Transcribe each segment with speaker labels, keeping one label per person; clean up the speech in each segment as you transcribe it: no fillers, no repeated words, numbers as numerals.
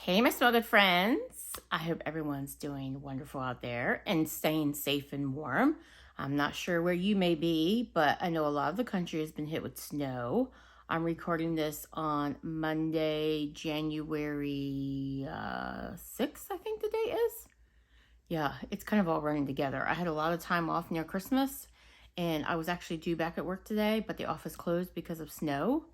Speaker 1: Hey, my small good friends. I hope everyone's doing wonderful out there and staying safe and warm. I'm not sure where you may be, but I know a lot of the country has been hit with snow. I'm recording this on Monday, January 6th, I think the date is. Yeah, it's kind of all running together. I had a lot of time off near Christmas, and I was actually due back at work today, but the office closed because of snow.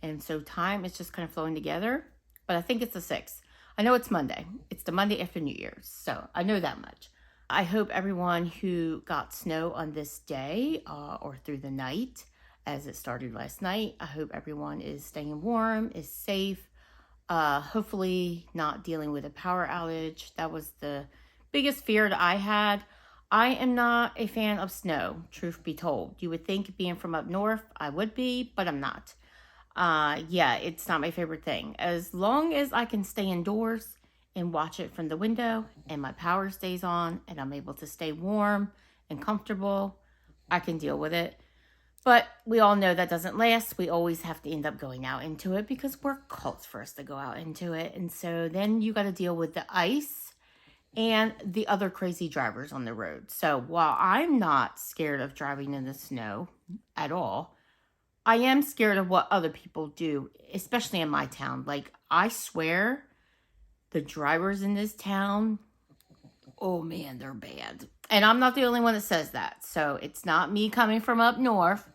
Speaker 1: And so time is just kind of flowing together. But I think it's the 6th. I know it's Monday. It's the Monday after New Year's. So I know that much. I hope everyone who got snow on this day or through the night, as it started last night, I hope everyone is staying warm, is safe, hopefully not dealing with a power outage. That was the biggest fear that I had. I am not a fan of snow, truth be told. You would think being from up north, I would be, but I'm not. Yeah, it's not my favorite thing. As long as I can stay indoors and watch it from the window and my power stays on and I'm able to stay warm and comfortable, I can deal with it. But we all know that doesn't last. We always have to end up going out into it because work calls for us to go out into it. And so then you got to deal with the ice and the other crazy drivers on the road. So while I'm not scared of driving in the snow at all, I am scared of what other people do, especially in my town. Like, I swear, the drivers in this town, oh man, they're bad. And I'm not the only one that says that. So it's not me coming from up north.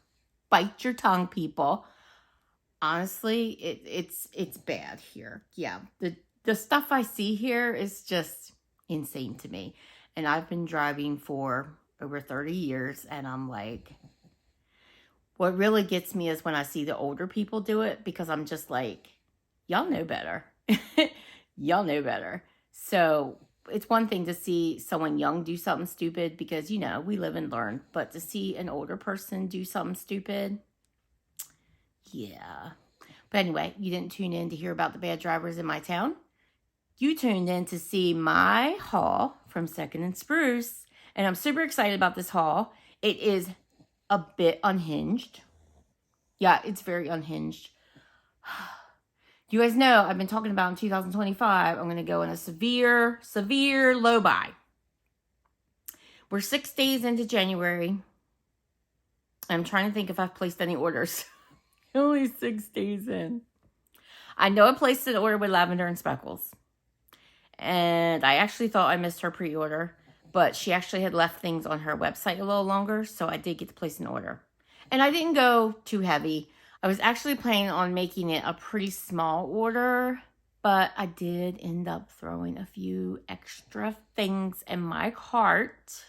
Speaker 1: Bite your tongue, people. Honestly, it's bad here. Yeah, the stuff I see here is just insane to me. And I've been driving for over 30 years, and I'm like, what really gets me is when I see the older people do it, because I'm just like, y'all know better. Y'all know better. So it's one thing to see someone young do something stupid because, we live and learn. But to see an older person do something stupid, yeah. But anyway, you didn't tune in to hear about the bad drivers in my town. You tuned in to see my haul from 2nd and Spruce. And I'm super excited about this haul. It is a bit unhinged. Yeah, it's very unhinged. You guys know I've been talking about in 2025, I'm going to go in a severe low buy. We're 6 days into January. I'm trying to think if I've placed any orders. Only 6 days in. I know I placed an order with Lavender and Speckles. And I actually thought I missed her pre-order. But she actually had left things on her website a little longer, so I did get to place an order. And I didn't go too heavy. I was actually planning on making it a pretty small order, but I did end up throwing a few extra things in my cart.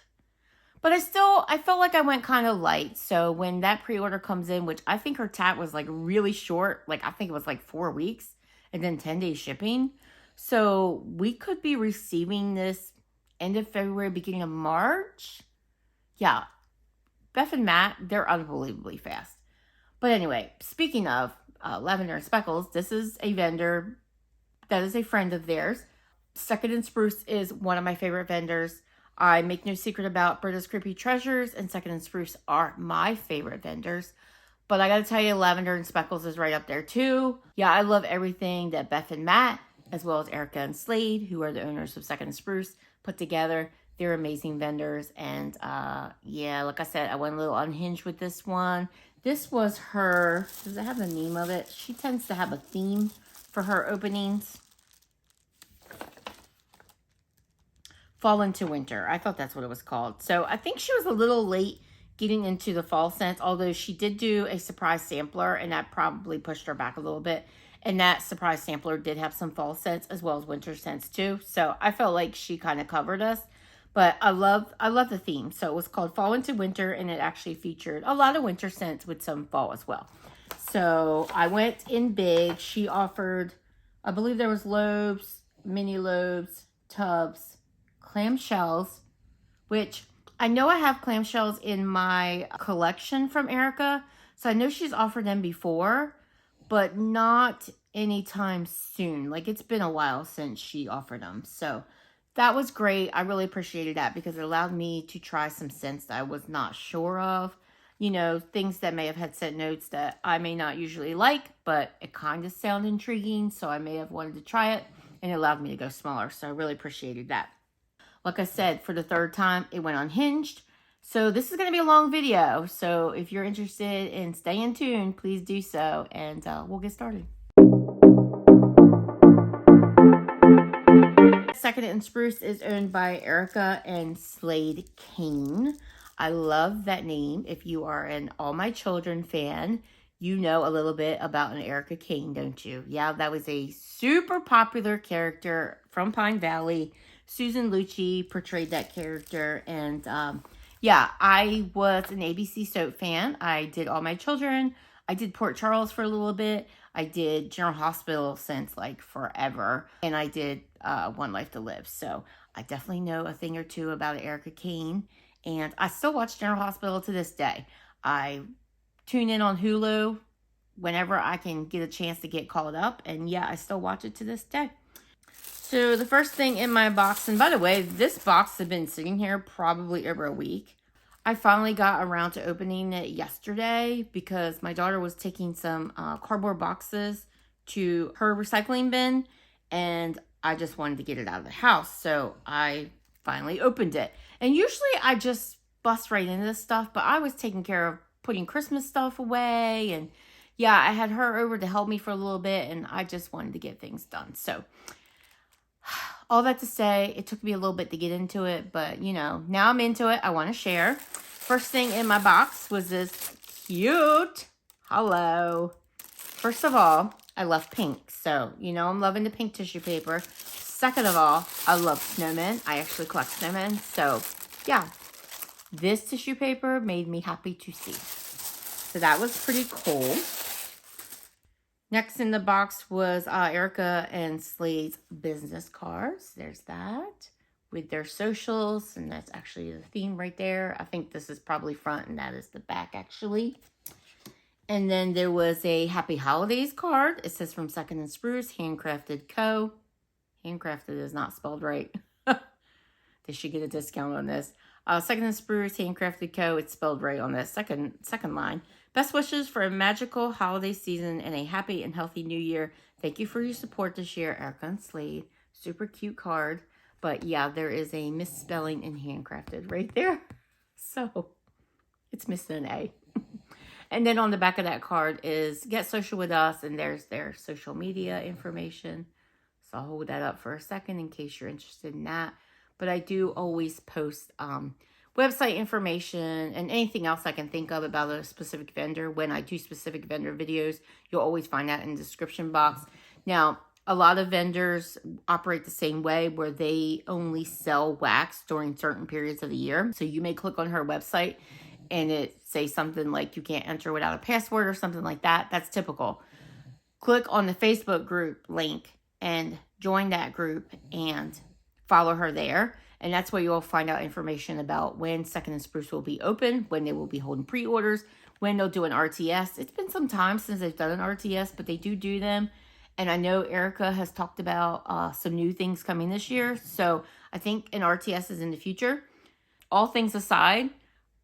Speaker 1: But I felt like I went kind of light. So when that pre-order comes in, which I think her tat was like really short, like I think it was like 4 weeks and then 10 days shipping. So we could be receiving this end of February, beginning of March. Yeah, Beth and Matt, they're unbelievably fast. But anyway, speaking of Lavender and Speckles, this is a vendor that is a friend of theirs. 2nd and Spruce is one of my favorite vendors. I make no secret about Britta's Creepy Treasures, and 2nd and Spruce are my favorite vendors. But I gotta tell you, Lavender and Speckles is right up there too. Yeah, I love everything that Beth and Matt, as well as Erica and Slade, who are the owners of 2nd and Spruce, put together. They're amazing vendors. And yeah, like I said, I went a little unhinged with this one. This was her, does it have the name of it? She tends to have a theme for her openings. Fall into Winter. I thought that's what it was called. So I think she was a little late getting into the fall scents, although she did do a surprise sampler, and that probably pushed her back a little bit. And that surprise sampler did have some fall scents as well as winter scents too. So I felt like she kind of covered us. But I love the theme. So it was called Fall into Winter, and it actually featured a lot of winter scents with some fall as well. So I went in big. She offered, I believe there was lobes, mini lobes, tubs, clamshells, which I know I have clamshells in my collection from Erica. So I know she's offered them before, but not anytime soon. Like, it's been a while since she offered them. So that was great. I really appreciated that because it allowed me to try some scents that I was not sure of. Things that may have had scent notes that I may not usually like, but it kind of sounded intriguing, so I may have wanted to try it. and it allowed me to go smaller. So I really appreciated that. Like I said, for the third time, it went unhinged. So this is going to be a long video. So if you're interested in staying tuned, please do so, and we'll get started. Second and Spruce is owned by Erica and Slade Kane. I love that name. If you are an All My Children fan, you know a little bit about an Erica Kane, don't you? Yeah, that was a super popular character from Pine Valley. Susan Lucci portrayed that character, and yeah, I was an ABC soap fan. I did All My Children. I did Port Charles for a little bit. I did General Hospital since like forever, and I did One Life to Live. So I definitely know a thing or two about Erica Kane, and I still watch General Hospital to this day. I tune in on Hulu whenever I can get a chance to get caught up, and yeah, I still watch it to this day. So the first thing in my box, and by the way, this box has been sitting here probably over a week. I finally got around to opening it yesterday because my daughter was taking some cardboard boxes to her recycling bin, and I just wanted to get it out of the house. So I finally opened it. And usually I just bust right into this stuff, but I was taking care of putting Christmas stuff away, and yeah, I had her over to help me for a little bit, and I just wanted to get things done. So all that to say, it took me a little bit to get into it, but you know, now I'm into it. I want to share. First thing in my box was this cute, hello. First of all, I love pink. So, you know, I'm loving the pink tissue paper. Second of all, I love snowmen. I actually collect snowmen. So, yeah, this tissue paper made me happy to see. So that was pretty cool. Next in the box was Erica and Slade's business cards. There's that with their socials, and that's actually the theme right there. I think this is probably front, and that is the back, actually. And then there was a Happy Holidays card. It says from Second and Spruce, Handcrafted Co. Handcrafted is not spelled right. They should get a discount on this. Second and Spruce, Handcrafted Co. It's spelled right on that second line. Best wishes for a magical holiday season and a happy and healthy new year. Thank you for your support this year, Erica and Slade. Super cute card. But yeah, there is a misspelling in Handcrafted right there. So it's missing an A. And then on the back of that card is Get Social With Us, and there's their social media information. So I'll hold that up for a second in case you're interested in that. But I do always post website information and anything else I can think of about a specific vendor. When I do specific vendor videos, you'll always find that in the description box. Now, a lot of vendors operate the same way, where they only sell wax during certain periods of the year. So you may click on her website and it say something like you can't enter without a password or something like that. That's typical. Click on the Facebook group link and join that group and follow her there. And that's where you'll find out information about when Second and Spruce will be open, when they will be holding pre-orders, when they'll do an RTS. It's been some time since they've done an RTS, but they do them. And I know Erica has talked about some new things coming this year. So I think an RTS is in the future. All things aside,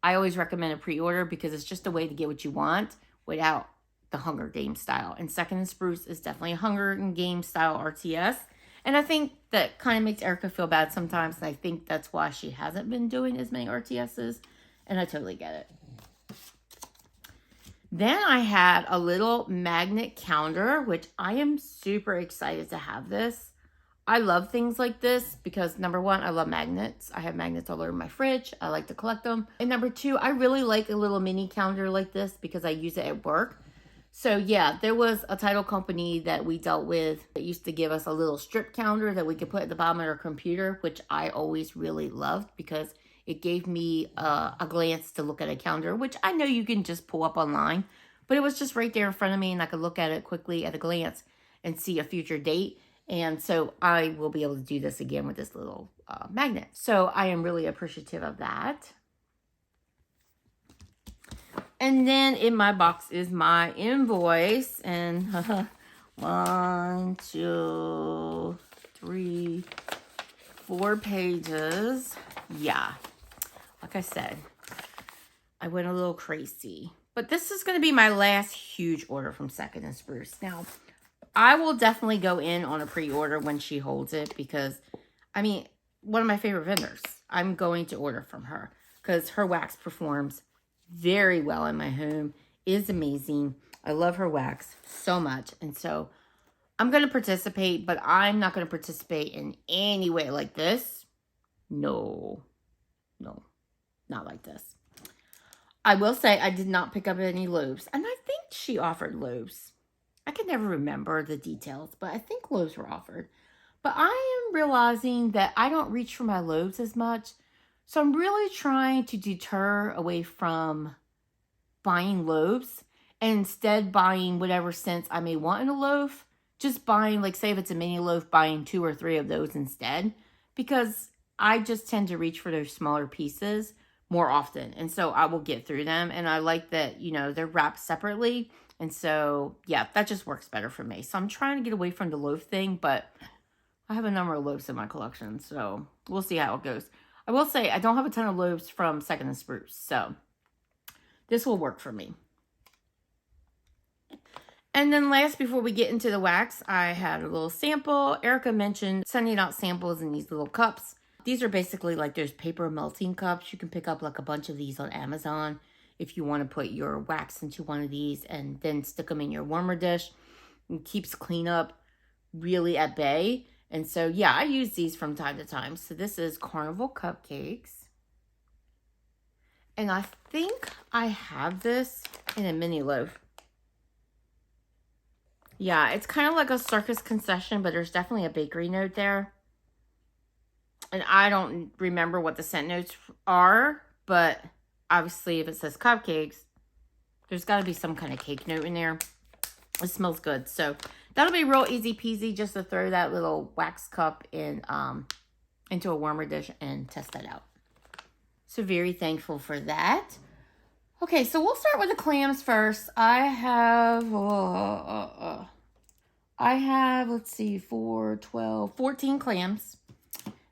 Speaker 1: I always recommend a pre-order because it's just a way to get what you want without the Hunger Games style. And Second and Spruce is definitely a Hunger Games style RTS. And I think that kind of makes Erica feel bad sometimes. And I think that's why she hasn't been doing as many RTSs. And I totally get it. Then I had a little magnet calendar, which I am super excited to have this. I love things like this because number one, I love magnets. I have magnets all over my fridge. I like to collect them. And number two, I really like a little mini calendar like this because I use it at work. So yeah, there was a title company that we dealt with that used to give us a little strip calendar that we could put at the bottom of our computer, which I always really loved because it gave me a glance to look at a calendar, which I know you can just pull up online, but it was just right there in front of me and I could look at it quickly at a glance and see a future date. And so I will be able to do this again with this little magnet. So I am really appreciative of that. And then in my box is my invoice. And 1, 2, 3, 4 pages. Yeah. Like I said, I went a little crazy. But this is going to be my last huge order from Second and Spruce. Now, I will definitely go in on a pre-order when she holds it because, I mean, one of my favorite vendors. I'm going to order from her because her wax performs very well in my home. It is amazing. I love her wax so much. And so I'm going to participate, but I'm not going to participate in any way like this. No, not like this. I will say I did not pick up any loaves. And I think she offered loaves. I can never remember the details, but I think loaves were offered. But I am realizing that I don't reach for my loaves as much. So I'm really trying to deter away from buying loaves and instead buying whatever scents I may want in a loaf. Just buying, like say if it's a mini loaf, buying 2 or 3 of those instead. Because I just tend to reach for those smaller pieces more often. And so I will get through them. And I like that, you know, they're wrapped separately. And so, yeah, that just works better for me. So I'm trying to get away from the loaf thing, but I have a number of loaves in my collection. So we'll see how it goes. I will say I don't have a ton of loaves from Second and Spruce. So this will work for me. And then last, before we get into the wax, I had a little sample. Erica mentioned sending out samples in these little cups. These are basically like those paper melting cups. You can pick up like a bunch of these on Amazon if you want to put your wax into one of these and then stick them in your warmer dish. It keeps cleanup really at bay. And so, yeah, I use these from time to time. So this is Carnival Cupcakes. And I think I have this in a mini loaf. Yeah, it's kind of like a circus concession, but there's definitely a bakery note there. And I don't remember what the scent notes are, but obviously if it says cupcakes, there's got to be some kind of cake note in there. It smells good. So that'll be real easy peasy just to throw that little wax cup in into a warmer dish and test that out. So very thankful for that. Okay, so we'll start with the clams first. I have, let's see, 4, 12, 14 clams.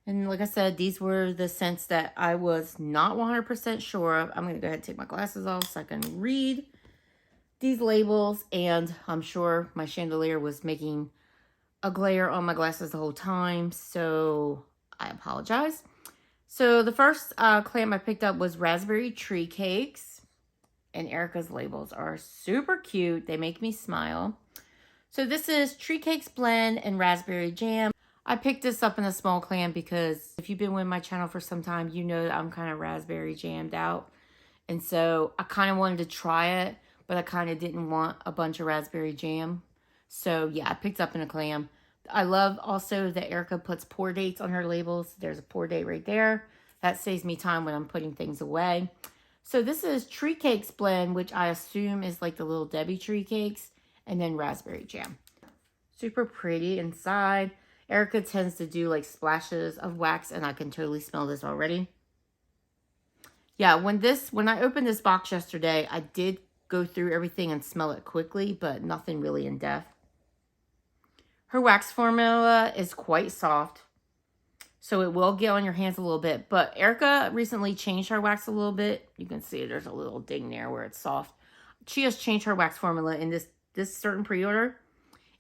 Speaker 1: And like I said, these were the scents that I was not 100% sure of. I'm going to go ahead and take my glasses off so I can read these labels. And I'm sure my chandelier was making a glare on my glasses the whole time. So I apologize. So the first clam I picked up was Raspberry Tree Cakes. And Erica's labels are super cute. They make me smile. So this is Tree Cakes Blend and Raspberry Jam. I picked this up in a small clam because if you've been with my channel for some time, you know that I'm kind of raspberry jammed out. And so I kind of wanted to try it, but I kind of didn't want a bunch of raspberry jam. So yeah, I picked up in a clam. I love also that Erica puts pour dates on her labels. There's a pour date right there. That saves me time when I'm putting things away. So this is Tree Cakes Blend, which I assume is like the Little Debbie tree cakes, and then raspberry jam. Super pretty inside. Erica tends to do like splashes of wax, and I can totally smell this already. Yeah, when I opened this box yesterday, I did go through everything and smell it quickly, but nothing really in depth. Her wax formula is quite soft, so it will get on your hands a little bit. But Erica recently changed her wax a little bit. You can see there's a little ding there where it's soft. She has changed her wax formula in this certain pre-order.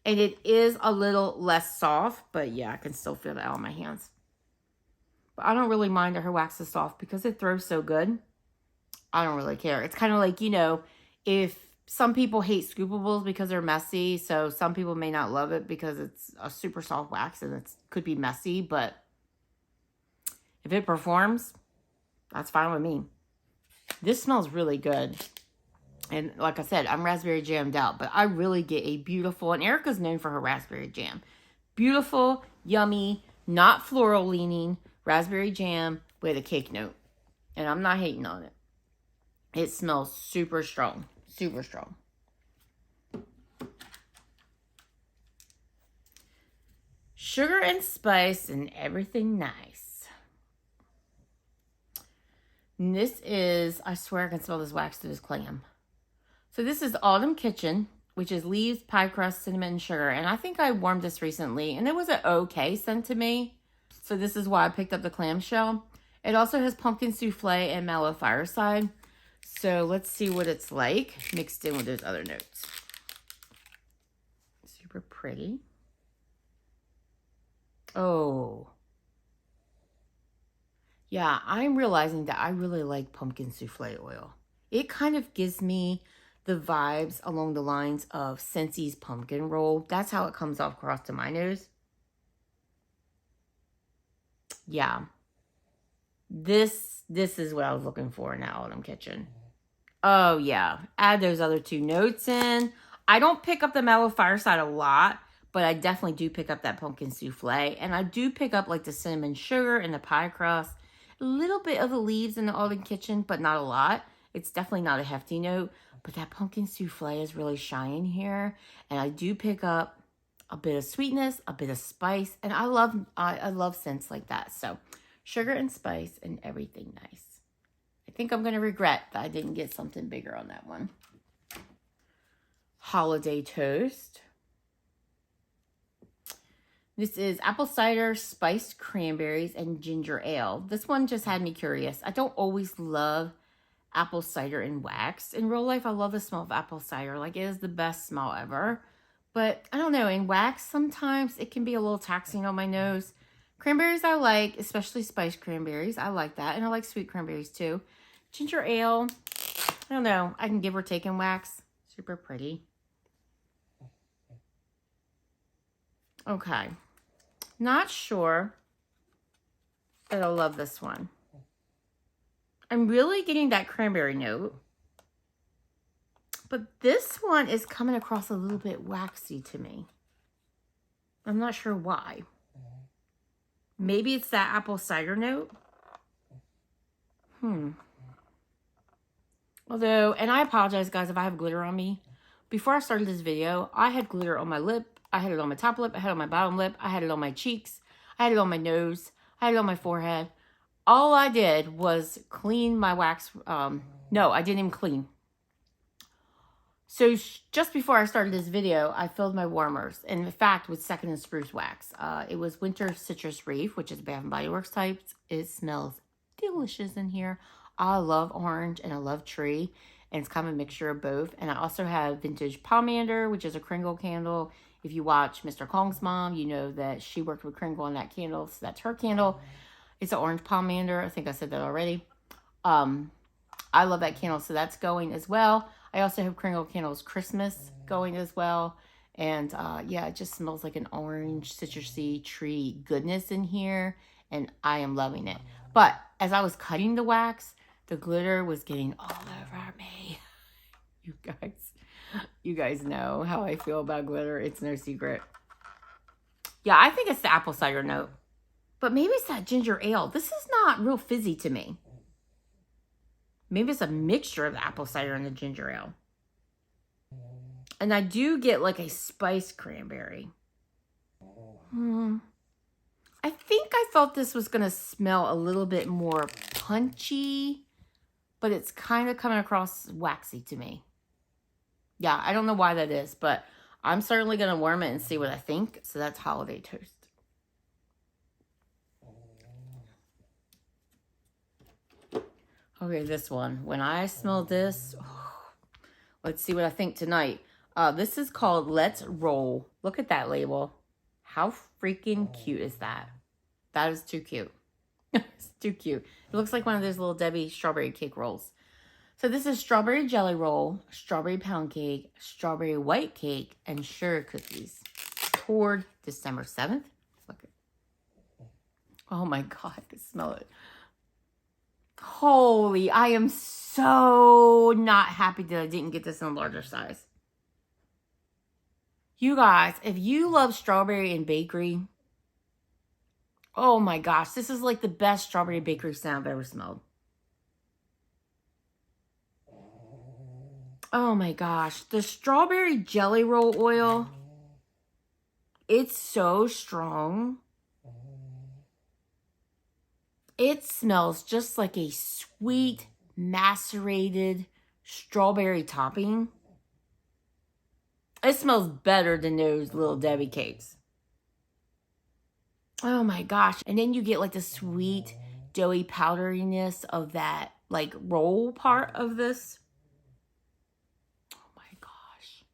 Speaker 1: And it is a little less soft, but yeah, I can still feel it out on my hands. But I don't really mind that her wax is soft because it throws so good. I don't really care. It's kind of like, you know, if some people hate scoopables because they're messy. So some people may not love it because it's a super soft wax and it could be messy. But if it performs, that's fine with me. This smells really good. And like I said, I'm raspberry jammed out, but I really get a beautiful, and Erica's known for her raspberry jam. Beautiful, yummy, not floral leaning raspberry jam with a cake note. And I'm not hating on it. It smells super strong, super strong. Sugar and spice and everything nice. And this is, I swear I can smell this wax through this clam. So this is Autumn Kitchen, which is leaves, pie crust, cinnamon, and sugar. And I think I warmed this recently, and it was an okay scent to me. So this is why I picked up the clamshell. It also has pumpkin souffle and mallow fireside. So let's see what it's like mixed in with those other notes. Super pretty. Oh. Yeah, I'm realizing that I really like pumpkin souffle oil. It kind of gives me the vibes along the lines of Scentsy's pumpkin roll. That's how it comes off across to my nose. Yeah. This is what I was looking for in that autumn kitchen. Oh, yeah. Add those other two notes in. I don't pick up the mellow fireside a lot, but I definitely do pick up that pumpkin souffle. And I do pick up like the cinnamon sugar and the pie crust. A little bit of the leaves in the autumn kitchen, but not a lot. It's definitely not a hefty note. But that pumpkin souffle is really shining here. And I do pick up a bit of sweetness, a bit of spice. And I love scents like that. So sugar and spice and everything nice. I think I'm going to regret that I didn't get something bigger on that one. Holiday toast. This is apple cider, spiced cranberries, and ginger ale. This one just had me curious. I don't always love apple cider in wax. In real life, I love the smell of apple cider. Like, it is the best smell ever. But I don't know, in wax, sometimes it can be a little taxing on my nose. Cranberries I like, especially spiced cranberries. I like that. And I like sweet cranberries too. Ginger ale, I don't know. I can give or take in wax. Super pretty. Okay. Not sure that I love this one. I'm really getting that cranberry note. But this one is coming across a little bit waxy to me. I'm not sure why. Maybe it's that apple cider note. Although, and I apologize, guys, if I have glitter on me. Before I started this video, I had glitter on my lip. I had it on my top lip. I had it on my bottom lip. I had it on my cheeks. I had it on my nose. I had it on my forehead. All I did was clean my wax. No, I didn't even clean. So just before I started this video, I filled my warmers. And in fact, with Second and Spruce wax. It was Winter Citrus Reef, which is Bath & Body Works type. It smells delicious in here. I love orange and I love tree. And it's kind of a mixture of both. And I also have Vintage Pomander, which is a Kringle candle. If you watch Mr. Kong's mom, you know that she worked with Kringle on that candle. So that's her candle. It's an orange pomander. I think I said that already. I love that candle, so that's going as well. I also have Kringle Candles Christmas going as well. And yeah, it just smells like an orange citrusy tree goodness in here. And I am loving it. But as I was cutting the wax, the glitter was getting all over me. You guys know how I feel about glitter. It's no secret. Yeah, I think it's the apple cider note. But maybe it's that ginger ale. This is not real fizzy to me. Maybe it's a mixture of the apple cider and the ginger ale. And I do get like a spiced cranberry. I think I thought this was going to smell a little bit more punchy, but it's kind of coming across waxy to me. Yeah, I don't know why that is, but I'm certainly going to warm it and see what I think. So that's holiday toast. Okay, this one. When I smell this, let's see what I think tonight. This is called Let's Roll. Look at that label. How freaking cute is that? That is too cute. It's too cute. It looks like one of those little Debbie strawberry cake rolls. So this is strawberry jelly roll, strawberry pound cake, strawberry white cake, and sugar cookies. Toward December 7th. Look at. Oh my God, I can smell it. Holy, I am so not happy that I didn't get this in a larger size. You guys, if you love strawberry and bakery, oh my gosh, this is like the best strawberry bakery scent I've ever smelled. Oh my gosh, the strawberry jelly roll oil, it's so strong. It smells just like a sweet, macerated strawberry topping. It smells better than those little Debbie cakes. Oh my gosh. And then you get like the sweet, doughy powderiness of that like roll part of this. Oh my gosh.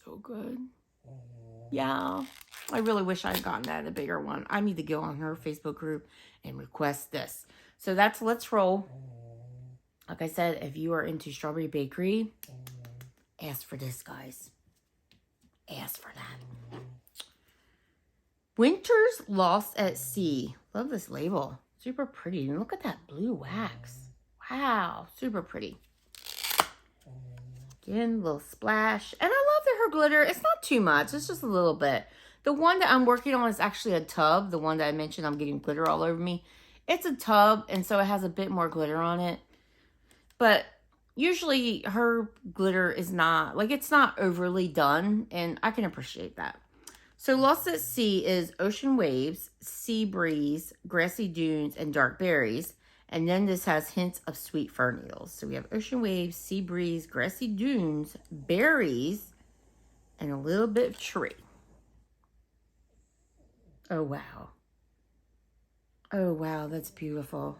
Speaker 1: So good. Yeah. I really wish I had gotten that, a bigger one. I need to go on her Facebook group and request this. So that's Let's Roll. Like I said, if you are into strawberry bakery, ask for this, guys. Ask for that. Winter's Lost at Sea. Love this label. Super pretty. And look at that blue wax. Wow. Super pretty. Again, a little splash. And I love that her glitter. It's not too much. It's just a little bit. The one that I'm working on is actually a tub. The one that I mentioned I'm getting glitter all over me. It's a tub, and so it has a bit more glitter on it. But usually her glitter is not, like, it's not overly done, and I can appreciate that. So Lost at Sea is ocean waves, sea breeze, grassy dunes, and dark berries. And then this has hints of sweet fir needles. So we have ocean waves, sea breeze, grassy dunes, berries, and a little bit of tree. Oh, wow. Oh, wow, that's beautiful.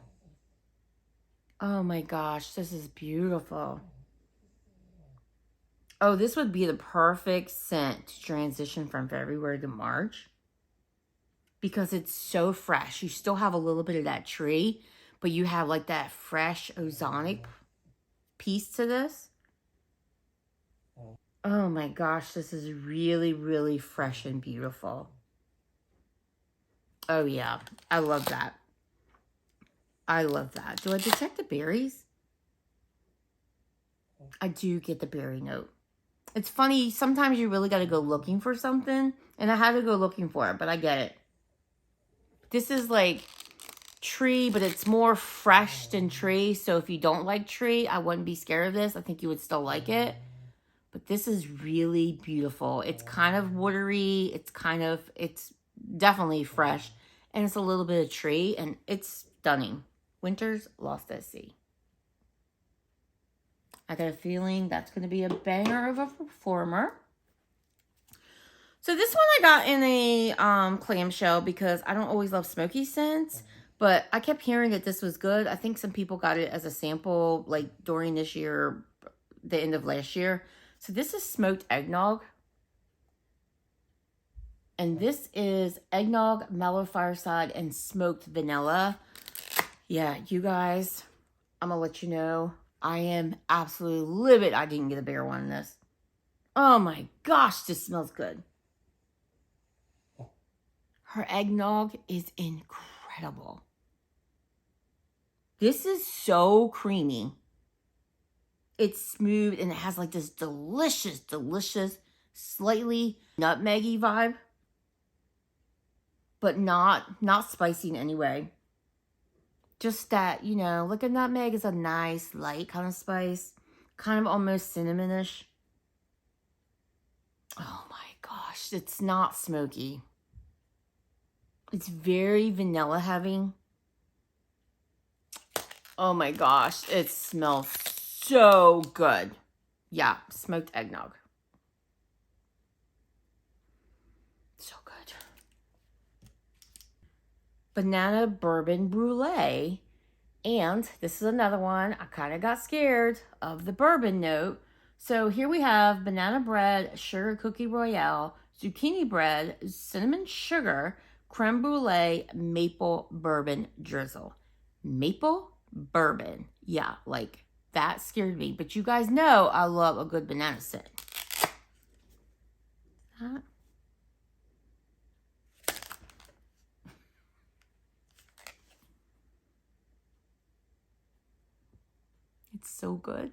Speaker 1: Oh, my gosh, this is beautiful. Oh, this would be the perfect scent to transition from February to March. Because it's so fresh. You still have a little bit of that tree, but you have like that fresh ozonic piece to this. Oh my gosh, this is really, really fresh and beautiful. Oh yeah, I love that. I love that. Do I detect the berries? I do get the berry note. It's funny, sometimes you really got to go looking for something, and I had to go looking for it, but I get it. This is like tree, but it's more fresh than tree. So if you don't like tree, I wouldn't be scared of this. I think you would still like it. But this is really beautiful. It's kind of watery. It's definitely fresh. And it's a little bit of tree, and it's stunning. Winter's Lost at Sea. I got a feeling that's going to be a banger of a performer. So this one I got in a clamshell because I don't always love smoky scents. But I kept hearing that this was good. I think some people got it as a sample like during this year, the end of last year. So this is smoked eggnog. And this is eggnog, mellow fireside, and smoked vanilla. Yeah, you guys, I'm going to let you know. I am absolutely livid I didn't get a bigger one in this. Oh my gosh, this smells good. Her eggnog is incredible. This is so creamy. It's smooth, and it has like this delicious, delicious, slightly nutmeggy vibe. But not spicy in any way. Just that, you know, like a nutmeg is a nice, light kind of spice. Kind of almost cinnamonish. Oh my gosh, it's not smoky. It's very vanilla heavy. Oh my gosh, it smells so good. Yeah, smoked eggnog. So good. Banana bourbon brulee. And this is another one. I kind of got scared of the bourbon note. So here we have banana bread, sugar cookie royale, zucchini bread, cinnamon sugar, creme brulee, maple bourbon drizzle. Maple bourbon. Yeah, like that scared me. But you guys know I love a good banana scent. It's so good.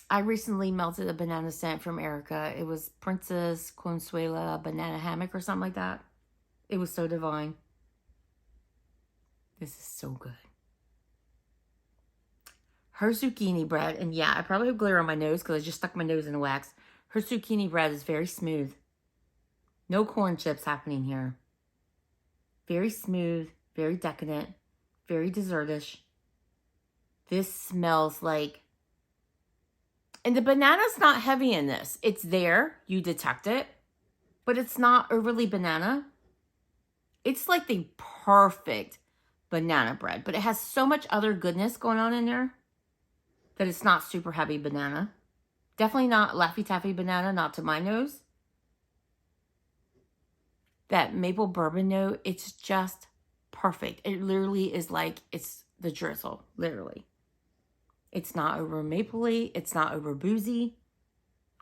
Speaker 1: I recently melted a banana scent from Erica. It was Princess Consuela Banana Hammock or something like that. It was so divine. This is so good. Her zucchini bread, and yeah, I probably have glitter on my nose because I just stuck my nose in the wax. Her zucchini bread is very smooth. No corn chips happening here. Very smooth, very decadent, very dessertish. This smells like... And the banana's not heavy in this. It's there. You detect it. But it's not overly banana. It's like the perfect banana bread. But it has so much other goodness going on in there that it's not super heavy banana. Definitely not Laffy Taffy banana, not to my nose. That maple bourbon note, it's just perfect. It literally is like it's the drizzle, literally. It's not over mapley. It's not over boozy.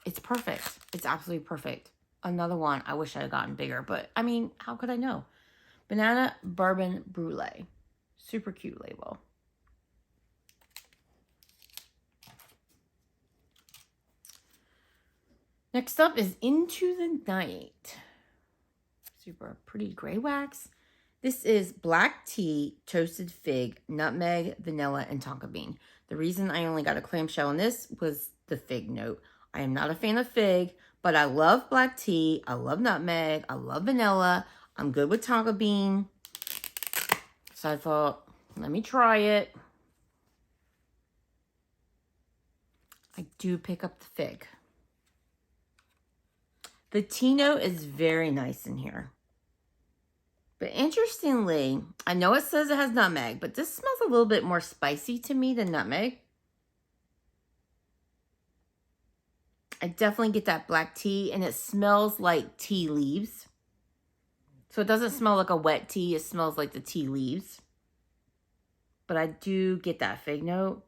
Speaker 1: It's perfect. It's absolutely perfect. Another one, I wish I had gotten bigger, but I mean, how could I know? Banana Bourbon Brulee. Super cute label. Next up is Into the Night. Super pretty gray wax. This is black tea, toasted fig, nutmeg, vanilla, and tonka bean. The reason I only got a clamshell on this was the fig note. I am not a fan of fig, but I love black tea. I love nutmeg. I love vanilla. I'm good with tonka bean. So I thought, let me try it. I do pick up the fig. The tea note is very nice in here. But interestingly, I know it says it has nutmeg, but this smells a little bit more spicy to me than nutmeg. I definitely get that black tea, and it smells like tea leaves. So it doesn't smell like a wet tea. It smells like the tea leaves. But I do get that fig note.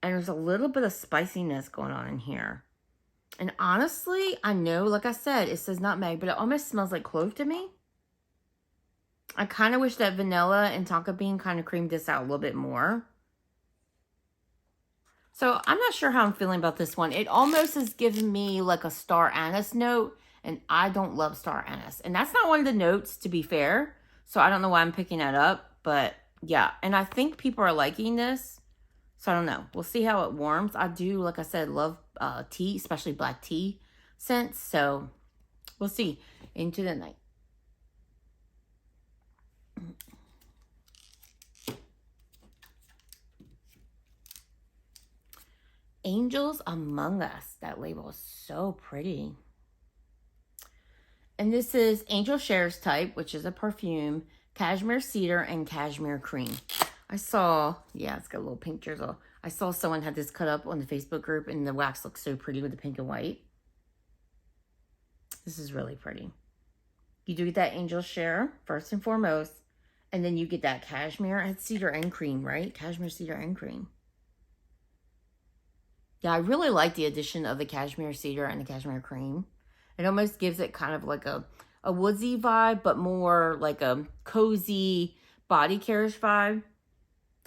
Speaker 1: And there's a little bit of spiciness going on in here. And honestly, I know, like I said, it says nutmeg, but it almost smells like clove to me. I kind of wish that vanilla and tonka bean kind of creamed this out a little bit more. So I'm not sure how I'm feeling about this one. It almost is giving me like a star anise note, and I don't love star anise. And that's not one of the notes, to be fair. So I don't know why I'm picking that up, but yeah. And I think people are liking this. So I don't know. We'll see how it warms. I do, like I said, love tea, especially black tea scents. So we'll see. Into the Night. Angels Among Us. That label is so pretty. And this is Angel Shares Type, which is a perfume, cashmere cedar, and cashmere cream. I saw, yeah, it's got a little pink drizzle. I saw someone had this cut up on the Facebook group, and the wax looks so pretty with the pink and white. This is really pretty. You do get that Angel Share, first and foremost, and then you get that cashmere and cedar and cream, right? Cashmere, cedar, and cream. Yeah, I really like the addition of the cashmere cedar and the cashmere cream. It almost gives it kind of like a woodsy vibe, but more like a cozy body care-ish vibe.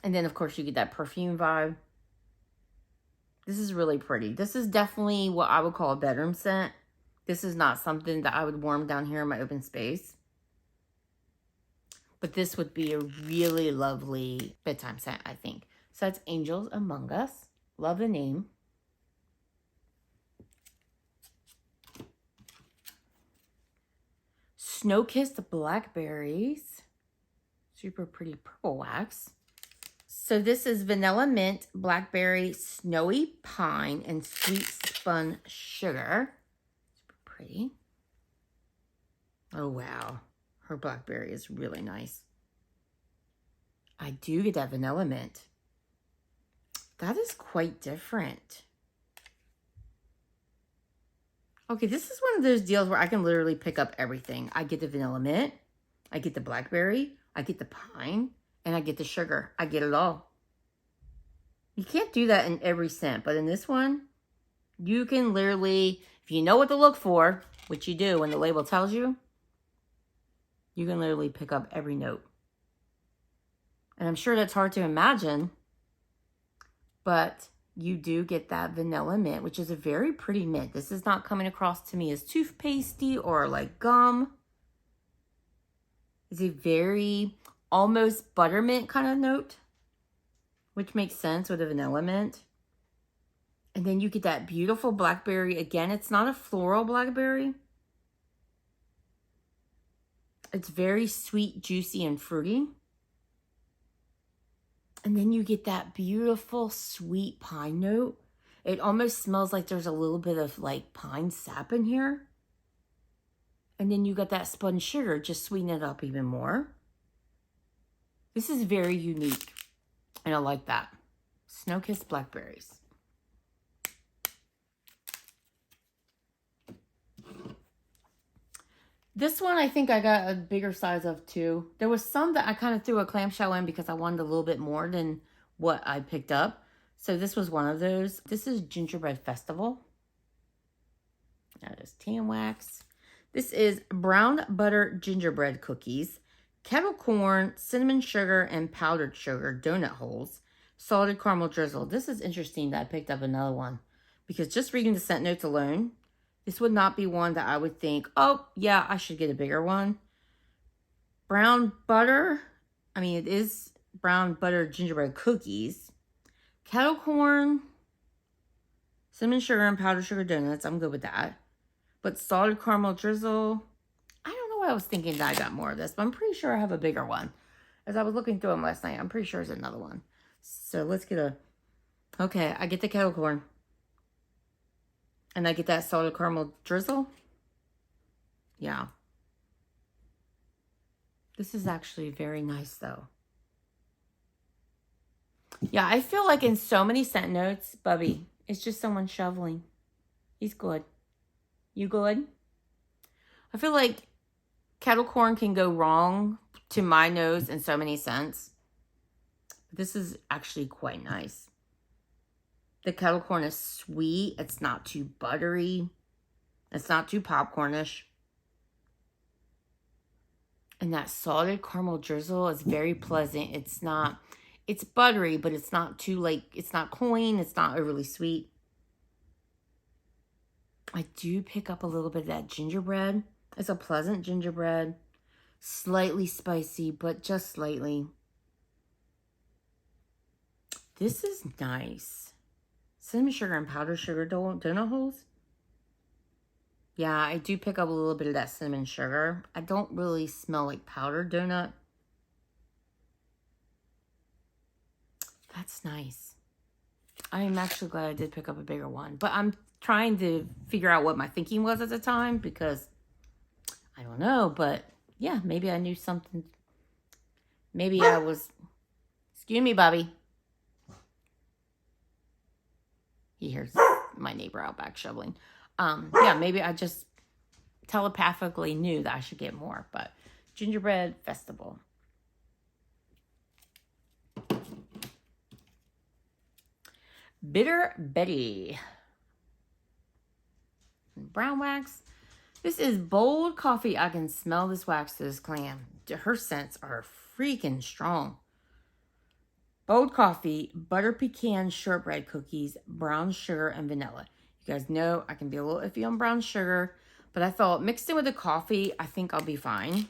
Speaker 1: And then, of course, you get that perfume vibe. This is really pretty. This is definitely what I would call a bedroom scent. This is not something that I would warm down here in my open space. But this would be a really lovely bedtime scent, I think. So that's Angels Among Us. Love the name. Snow-Kissed Blackberries. Super pretty purple wax. So this is vanilla mint, blackberry, snowy pine, and sweet spun sugar. Super pretty. Oh, wow. Her blackberry is really nice. I do get that vanilla mint. That is quite different. Okay, this is one of those deals where I can literally pick up everything. I get the vanilla mint, I get the blackberry, I get the pine, and I get the sugar. I get it all. You can't do that in every scent, but in this one, you can literally, if you know what to look for, which you do when the label tells you, you can literally pick up every note. And I'm sure that's hard to imagine, but you do get that vanilla mint, which is a very pretty mint. This is not coming across to me as toothpastey or like gum. It's a very almost buttermint kind of note, which makes sense with a vanilla mint. And then you get that beautiful blackberry. Again, it's not a floral blackberry. It's very sweet, juicy, and fruity. And then you get that beautiful sweet pine note. It almost smells like there's a little bit of like pine sap in here. And then you got that spun sugar, just sweeten it up even more. This is very unique. And I like that. Snow-Kissed Blackberries. This one, I think I got a bigger size of too. There was some that I kind of threw a clamshell in because I wanted a little bit more than what I picked up. So this was one of those. This is Gingerbread Festival. That is tan wax. This is brown butter gingerbread cookies, kettle corn, cinnamon sugar, and powdered sugar donut holes, salted caramel drizzle. This is interesting that I picked up another one because just reading the scent notes alone, this would not be one that I would think, oh, yeah, I should get a bigger one. Brown butter. I mean, it is brown butter gingerbread cookies. Kettle corn, cinnamon sugar, and powdered sugar donuts. I'm good with that. But salted caramel drizzle, I don't know why I was thinking that I got more of this, but I'm pretty sure I have a bigger one. As I was looking through them last night, I'm pretty sure there's another one. So let's get a... Okay, I get the kettle corn. And I get that salted caramel drizzle. Yeah. This is actually very nice, though. Yeah, I feel like in so many scent notes, Bubby, it's just someone shoveling. He's good. You good? I feel like kettle corn can go wrong to my nose in so many scents. This is actually quite nice. The kettle corn is sweet. It's not too buttery. It's not too popcornish. And that salted caramel drizzle is very pleasant. It's buttery, but it's not too, like, it's not cloying. It's not overly sweet. I do pick up a little bit of that gingerbread. It's a pleasant gingerbread. Slightly spicy, but just slightly. This is nice. Cinnamon sugar and powdered sugar donut holes. Yeah, I do pick up a little bit of that cinnamon sugar. I don't really smell like powdered donut. That's nice. I am actually glad I did pick up a bigger one. But I'm trying to figure out what my thinking was at the time because I don't know. But yeah, maybe I knew something. Maybe I was... Excuse me, Bobby. He hears my neighbor out back shoveling. Yeah, maybe I just telepathically knew that I should get more. But Gingerbread Festival. Bitter Betty. Brown wax. This is bold coffee. I can smell this wax to this clam. Her scents are freaking strong. Bold coffee, butter pecan shortbread cookies, brown sugar, and vanilla. You guys know I can be a little iffy on brown sugar, but I thought mixed in with the coffee, I think I'll be fine.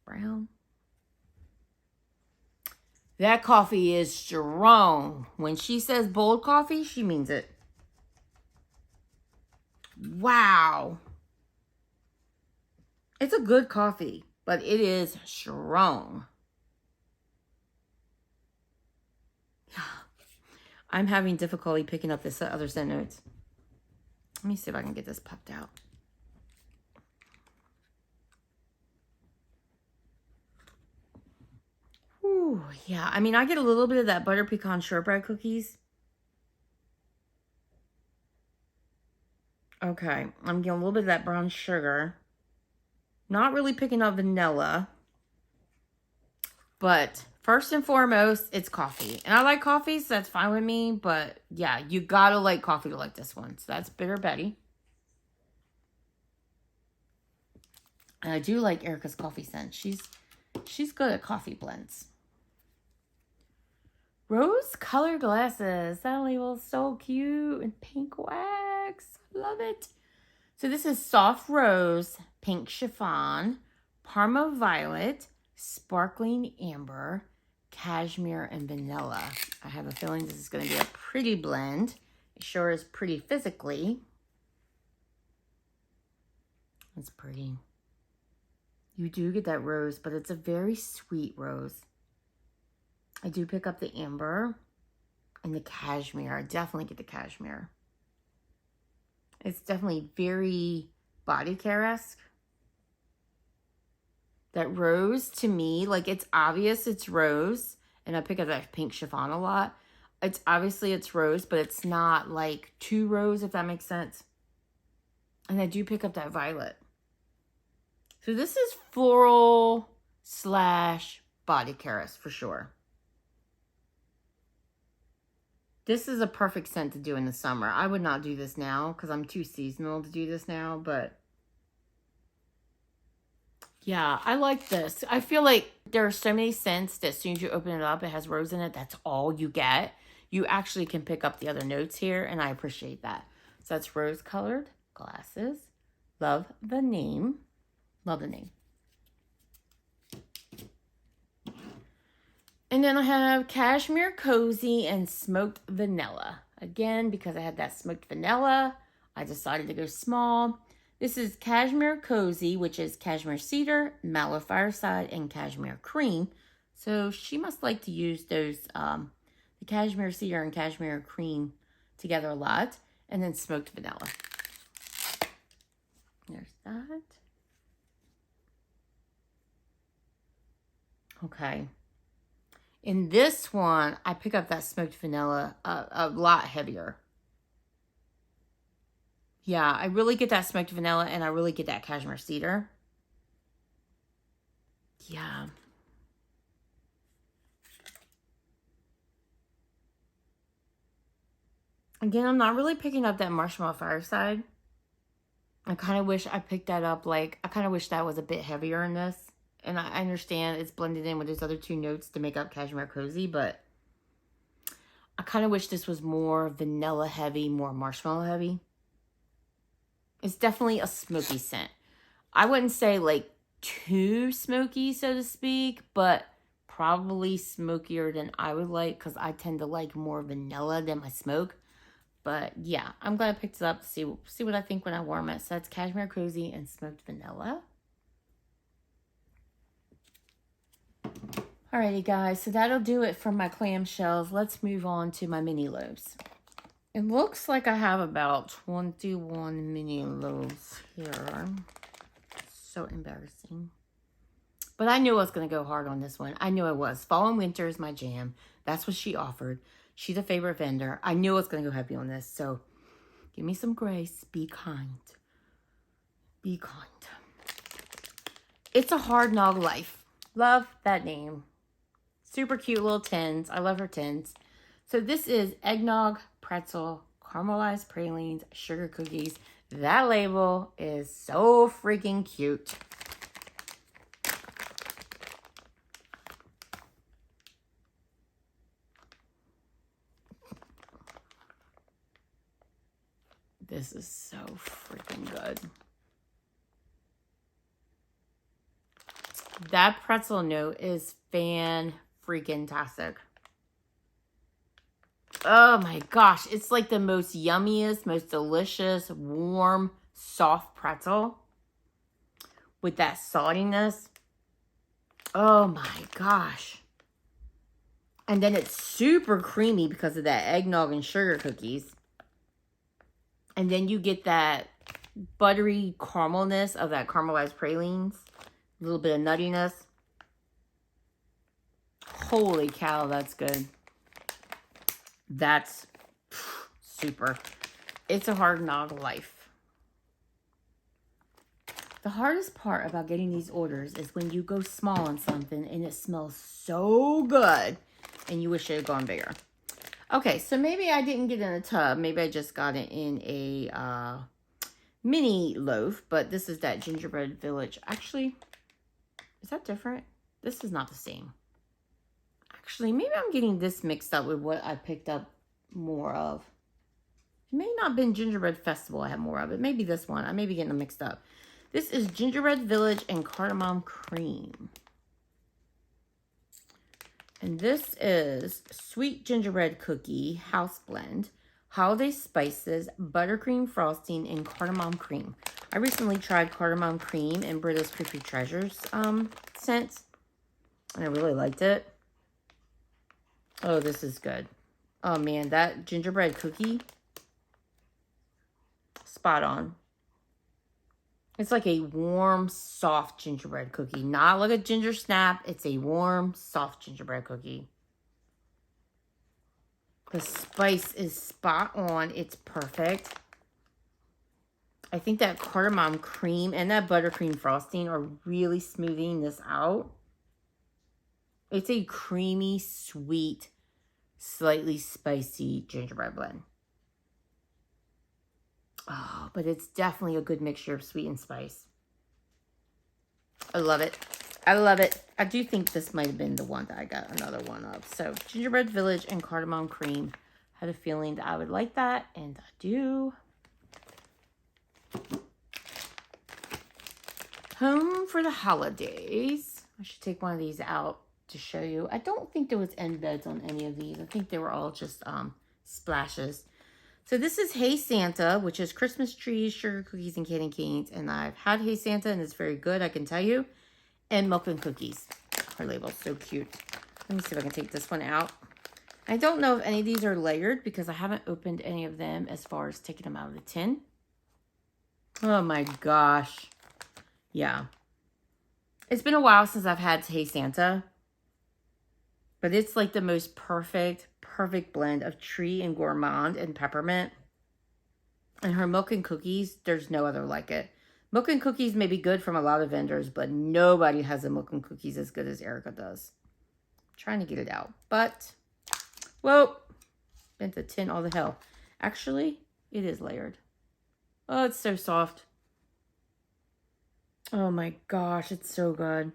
Speaker 1: Brown. That coffee is strong. When she says bold coffee, she means it. Wow. It's a good coffee, but it is strong. I'm having difficulty picking up this other scent notes. Let me see if I can get this popped out. Ooh, yeah. I mean, I get a little bit of that butter pecan shortbread cookies. Okay, I'm getting a little bit of that brown sugar. Not really picking up vanilla. But first and foremost, it's coffee. And I like coffee, so that's fine with me. But yeah, you gotta like coffee to like this one. So that's Bitter Betty. And I do like Erica's coffee scent. She's good at coffee blends. Rose colored glasses. That label's so cute. And pink wax. Love it. So this is soft rose, pink chiffon, Parma violet, sparkling amber, cashmere, and vanilla. I have a feeling this is going to be a pretty blend. It sure is pretty physically. It's pretty. You do get that rose, but it's a very sweet rose. I do pick up the amber and the cashmere. I definitely get the cashmere. It's definitely very body care-esque. That rose, to me, like, it's obvious it's rose. And I pick up that pink chiffon a lot. It's obviously it's rose, but it's not, like, too rose, if that makes sense. And I do pick up that violet. So this is floral slash body caress for sure. This is a perfect scent to do in the summer. I would not do this now because I'm too seasonal to do this now, but yeah, I like this. I feel like there are so many scents that as soon as you open it up, it has rose in it. That's all you get. You actually can pick up the other notes here, and I appreciate that. So that's rose-colored glasses. Love the name. Love the name. And then I have Cashmere Cozy and Smoked Vanilla. Again, because I had that smoked vanilla, I decided to go small. This is Cashmere Cozy, which is cashmere cedar, mallow fireside, and cashmere cream. So she must like to use those, the cashmere cedar and cashmere cream together a lot. And then smoked vanilla. There's that. Okay. In this one, I pick up that smoked vanilla a lot heavier. Yeah, I really get that smoked vanilla and I really get that cashmere cedar. Yeah. Again, I'm not really picking up that marshmallow fireside. I kind of wish I picked that up. Like, I kind of wish that was a bit heavier in this. And I understand it's blended in with those other two notes to make up Cashmere Cozy, but I kind of wish this was more vanilla heavy, more marshmallow heavy. It's definitely a smoky scent. I wouldn't say like too smoky, so to speak, but probably smokier than I would like because I tend to like more vanilla than my smoke. But yeah, I'm glad I picked it up to see what I think when I warm it. So that's Cashmere Cozy and Smoked Vanilla. Alrighty guys, so that'll do it for my clamshells. Let's move on to my mini loaves. It looks like I have about 21 mini loaves here. So embarrassing. But I knew I was going to go hard on this one. I knew I was. Fall and winter is my jam. That's what she offered. She's a favorite vendor. I knew I was going to go heavy on this. So give me some grace. Be kind. Be kind. It's a Hard Nog Life. Love that name. Super cute little tins. I love her tins. So this is eggnog, pretzel, caramelized pralines, sugar cookies. That label is so freaking cute. This is so freaking good. That pretzel note is fan-freaking-tastic. Oh my gosh. It's like the most yummiest, most delicious, warm, soft pretzel. With that saltiness. Oh my gosh. And then it's super creamy because of that eggnog and sugar cookies. And then you get that buttery caramelness of that caramelized pralines. A little bit of nuttiness. Holy cow, that's good. That's super. It's a Hard Nog Life. The hardest part about getting these orders is when you go small on something and it smells so good and you wish it had gone bigger. Okay, so maybe I didn't get it in a tub. Maybe I just got it in a mini loaf, but this is that Gingerbread Village. Actually, is that different? This is not the same. Actually, maybe I'm getting this mixed up with what I picked up more of. It may not have been Gingerbread Festival I have more of. It may be this one. I may be getting them mixed up. This is Gingerbread Village and Cardamom Cream. And this is Sweet Gingerbread Cookie House Blend, Holiday Spices, Buttercream Frosting, and Cardamom Cream. I recently tried Cardamom Cream in Britta's Creepy Treasures scent, and I really liked it. Oh, this is good. Oh, man, that gingerbread cookie, spot on. It's like a warm, soft gingerbread cookie. Not like a ginger snap. It's a warm, soft gingerbread cookie. The spice is spot on. It's perfect. I think that cardamom cream and that buttercream frosting are really smoothing this out. It's a creamy, sweet, slightly spicy gingerbread blend. Oh, but it's definitely a good mixture of sweet and spice. I love it. I love it. I do think this might have been the one that I got another one of. So, Gingerbread Village and Cardamom Cream. Had a feeling that I would like that, and I do. Home for the Holidays. I should take one of these out to show you. I don't think there was end beds on any of these. I think they were all just splashes. So this is Hey Santa, which is Christmas trees, sugar cookies, and candy canes. And I've had Hey Santa, and it's very good, I can tell you. And milk and cookies. Her label's so cute. Let me see if I can take this one out. I don't know if any of these are layered because I haven't opened any of them as far as taking them out of the tin. Oh my gosh. Yeah. It's been a while since I've had Hey Santa. But it's like the most perfect blend of tree and gourmand and peppermint. And her milk and cookies, there's no other like it. Milk and cookies may be good from a lot of vendors, but nobody has the milk and cookies as good as Erica does. I'm trying to get it out. But, whoa, bent the tin all the hell. Actually, it is layered. Oh, it's so soft. Oh my gosh, it's so good.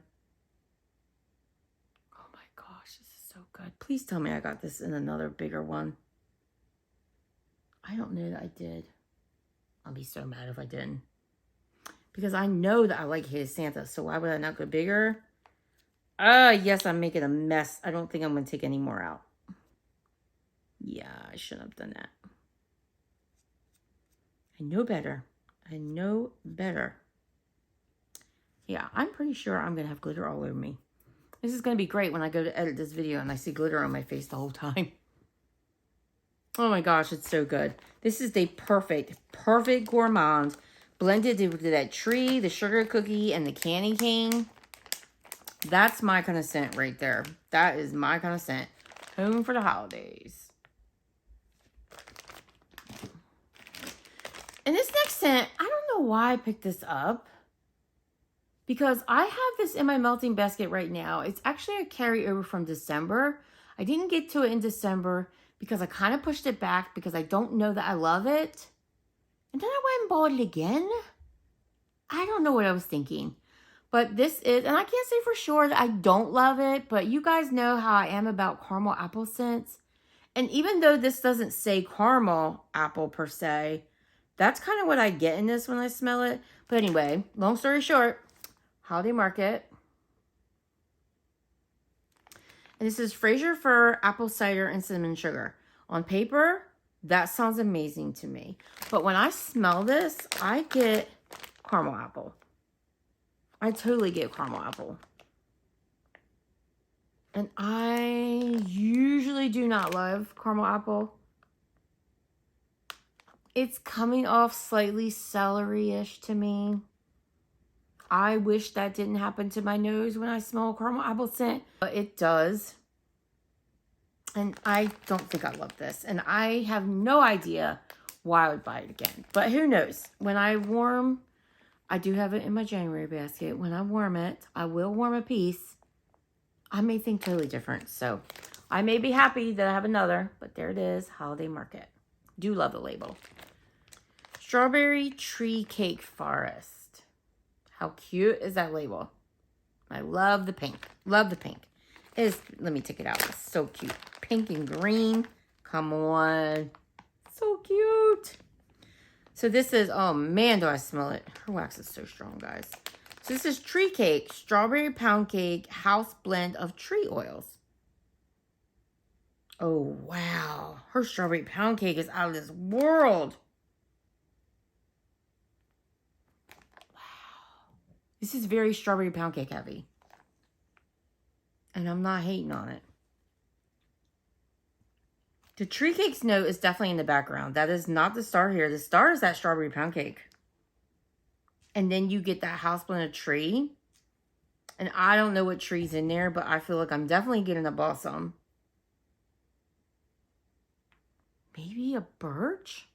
Speaker 1: Oh my gosh, this is so good. Please tell me I got this in another bigger one. I don't know that I did. I'll be so mad if I didn't. Because I know that I like Hey Santa, so why would I not go bigger? Yes, I'm making a mess. I don't think I'm going to take any more out. Yeah, I shouldn't have done that. I know better. I know better. Yeah, I'm pretty sure I'm going to have glitter all over me. This is going to be great when I go to edit this video and I see glitter on my face the whole time. Oh my gosh, it's so good. This is the perfect gourmand. Blended with that tree, the sugar cookie, and the candy cane. That's my kind of scent right there. That is my kind of scent. Home for the holidays. And this next scent, I don't know why I picked this up. Because I have this in my melting basket right now. It's actually a carryover from December. I didn't get to it in December because I kind of pushed it back because I don't know that I love it. And then I went and bought it again. I don't know what I was thinking. But this is, and I can't say for sure that I don't love it, but you guys know how I am about caramel apple scents. And even though this doesn't say caramel apple per se, that's kind of what I get in this when I smell it. But anyway, long story short, Holiday Market. And this is Fraser Fir apple cider and cinnamon sugar. On paper, that sounds amazing to me. But when I smell this, I get caramel apple. I totally get caramel apple. And I usually do not love caramel apple. It's coming off slightly celery-ish to me. I wish that didn't happen to my nose when I smell caramel apple scent, but it does. And I don't think I love this. And I have no idea why I would buy it again. But who knows? When I warm, I do have it in my January basket. When I warm it, I will warm a piece. I may think totally different. So I may be happy that I have another. But there it is, Holiday Market. Do love the label. Strawberry Tree Cake Forest. How cute is that label? I love the pink. Love the pink. Let me take it out. It's so cute. Pink and green. Come on. So cute. So this is, oh man, do I smell it. Her wax is so strong, guys. So this is Tree Cake, Strawberry Pound Cake, House Blend of Tree Oils. Oh, wow. Her Strawberry Pound Cake is out of this world. Wow. This is very Strawberry Pound Cake heavy. And I'm not hating on it. The Tree Cake's note is definitely in the background. That is not the star here. The star is that Strawberry Pound Cake. And then you get that house blend of tree. And I don't know what tree's in there, but I feel like I'm definitely getting a balsam. Maybe a birch?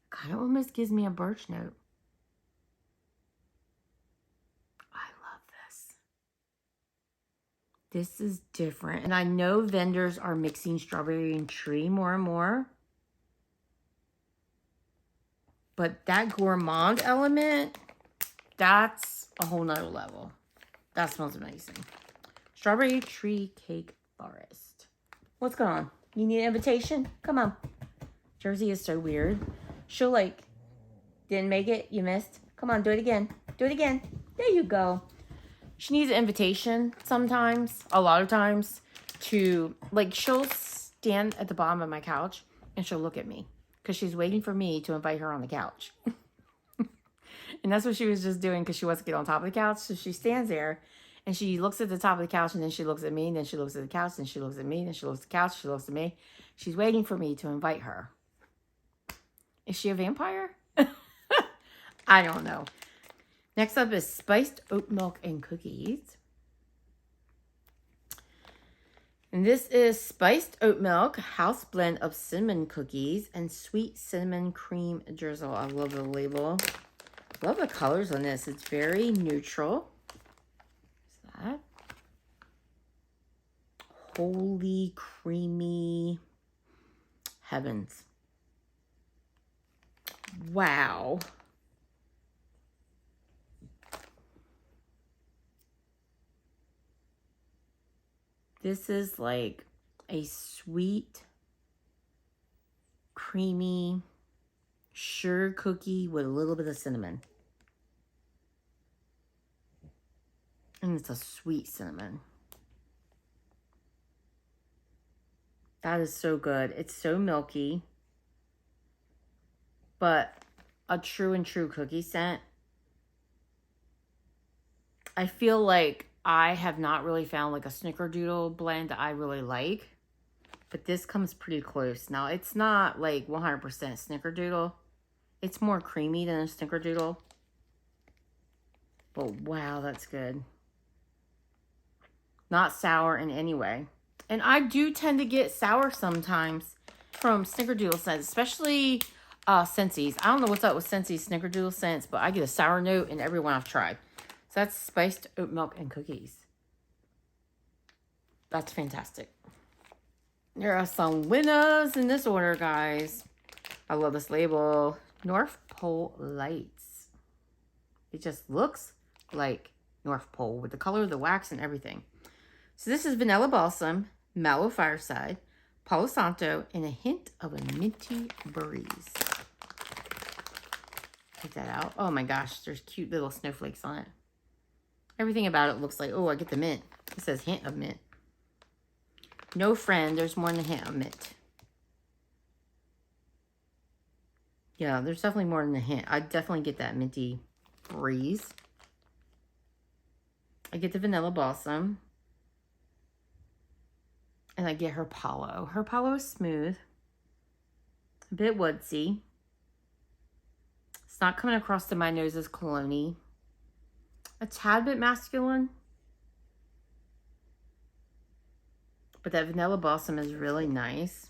Speaker 1: Kind of almost gives me a birch note. This is different. And I know vendors are mixing strawberry and tree more and more. But that gourmand element, that's a whole nother level. That smells amazing. Strawberry tree cake forest. What's going on? You need an invitation? Come on. Jersey is so weird. She'll like, didn't make it, you missed. Come on, do it again. Do it again. There you go. She needs an invitation sometimes, a lot of times, to, like, she'll stand at the bottom of my couch and she'll look at me because she's waiting for me to invite her on the couch. And that's what she was just doing because she wants to get on top of the couch. So she stands there and she looks at the top of the couch and then she looks at me and then she looks at the couch and she looks at me and then she looks at the couch, she looks at me. She's waiting for me to invite her. Is she a vampire? I don't know. Next up is spiced oat milk and cookies. And this is spiced oat milk, house blend of cinnamon cookies, and sweet cinnamon cream drizzle. I love the label. Love the colors on this. It's very neutral. What's that? Holy creamy heavens. Wow. This is like a sweet, creamy sugar cookie with a little bit of cinnamon. And it's a sweet cinnamon. That is so good. It's so milky. But a true and true cookie scent. I feel like I have not really found like a snickerdoodle blend that I really like. But this comes pretty close. Now, it's not like 100% snickerdoodle. It's more creamy than a snickerdoodle. But wow, that's good. Not sour in any way. And I do tend to get sour sometimes from snickerdoodle scents, especially Scentsies. I don't know what's up with Scentsies snickerdoodle scents, but I get a sour note in every one I've tried. So that's spiced oat milk and cookies. That's fantastic. There are some winners in this order, guys. I love this label. North Pole Lights. It just looks like North Pole with the color of the wax and everything. So this is Vanilla Balsam, Mallow Fireside, Palo Santo, and a hint of a minty breeze. Take that out. Oh my gosh, there's cute little snowflakes on it. Everything about it looks like, oh, I get the mint. It says hint of mint. No friend, there's more than a hint of mint. Yeah, there's definitely more than a hint. I definitely get that minty breeze. I get the Vanilla Balsam. And I get her Palo. Her Palo is smooth. A bit woodsy. It's not coming across to my nose as cologne-y. A tad bit masculine. But that Vanilla Balsam is really nice.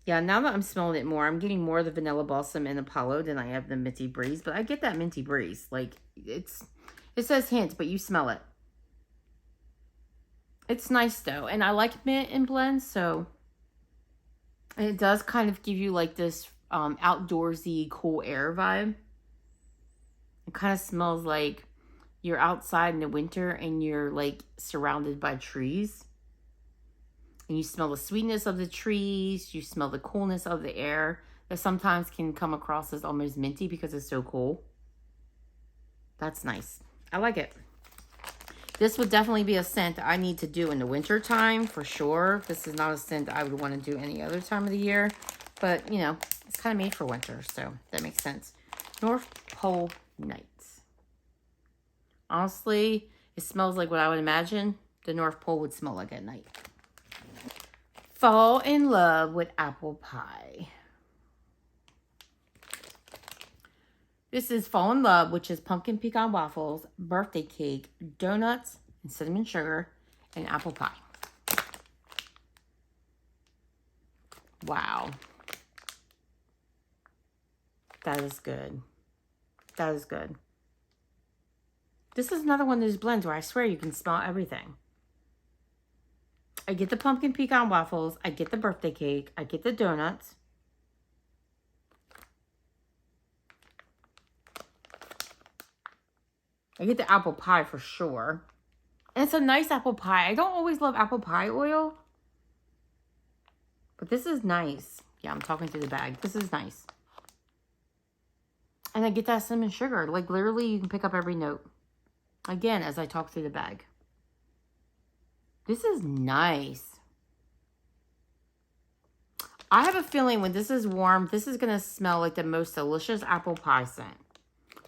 Speaker 1: Yeah, now that I'm smelling it more, I'm getting more of the Vanilla Balsam and the Palo than I have the Minty Breeze. But I get that Minty Breeze. Like, it says hint, but you smell it. It's nice, though. And I like mint in blends, so it does kind of give you, like, this outdoorsy, cool air vibe. It kind of smells like you're outside in the winter and you're, like, surrounded by trees. And you smell the sweetness of the trees. You smell the coolness of the air that sometimes can come across as almost minty because it's so cool. That's nice. I like it. This would definitely be a scent that I need to do in the winter time for sure. This is not a scent I would want to do any other time of the year. But, you know, it's kind of made for winter, so that makes sense. North Pole Nights. Honestly, it smells like what I would imagine the North Pole would smell like at night. Fall in Love with Apple Pie. This is Fall in Love, which is pumpkin pecan waffles, birthday cake, donuts, and cinnamon sugar, and apple pie. Wow. That is good. That is good. This is another one of those blends where I swear you can smell everything. I get the pumpkin pecan waffles. I get the birthday cake. I get the donuts. I get the apple pie for sure. And it's a nice apple pie. I don't always love apple pie oil, but this is nice. Yeah, I'm talking through the bag. This is nice. And I get that cinnamon sugar. Like, literally, you can pick up every note. Again, as I talk through the bag. This is nice. I have a feeling when this is warm, this is going to smell like the most delicious apple pie scent.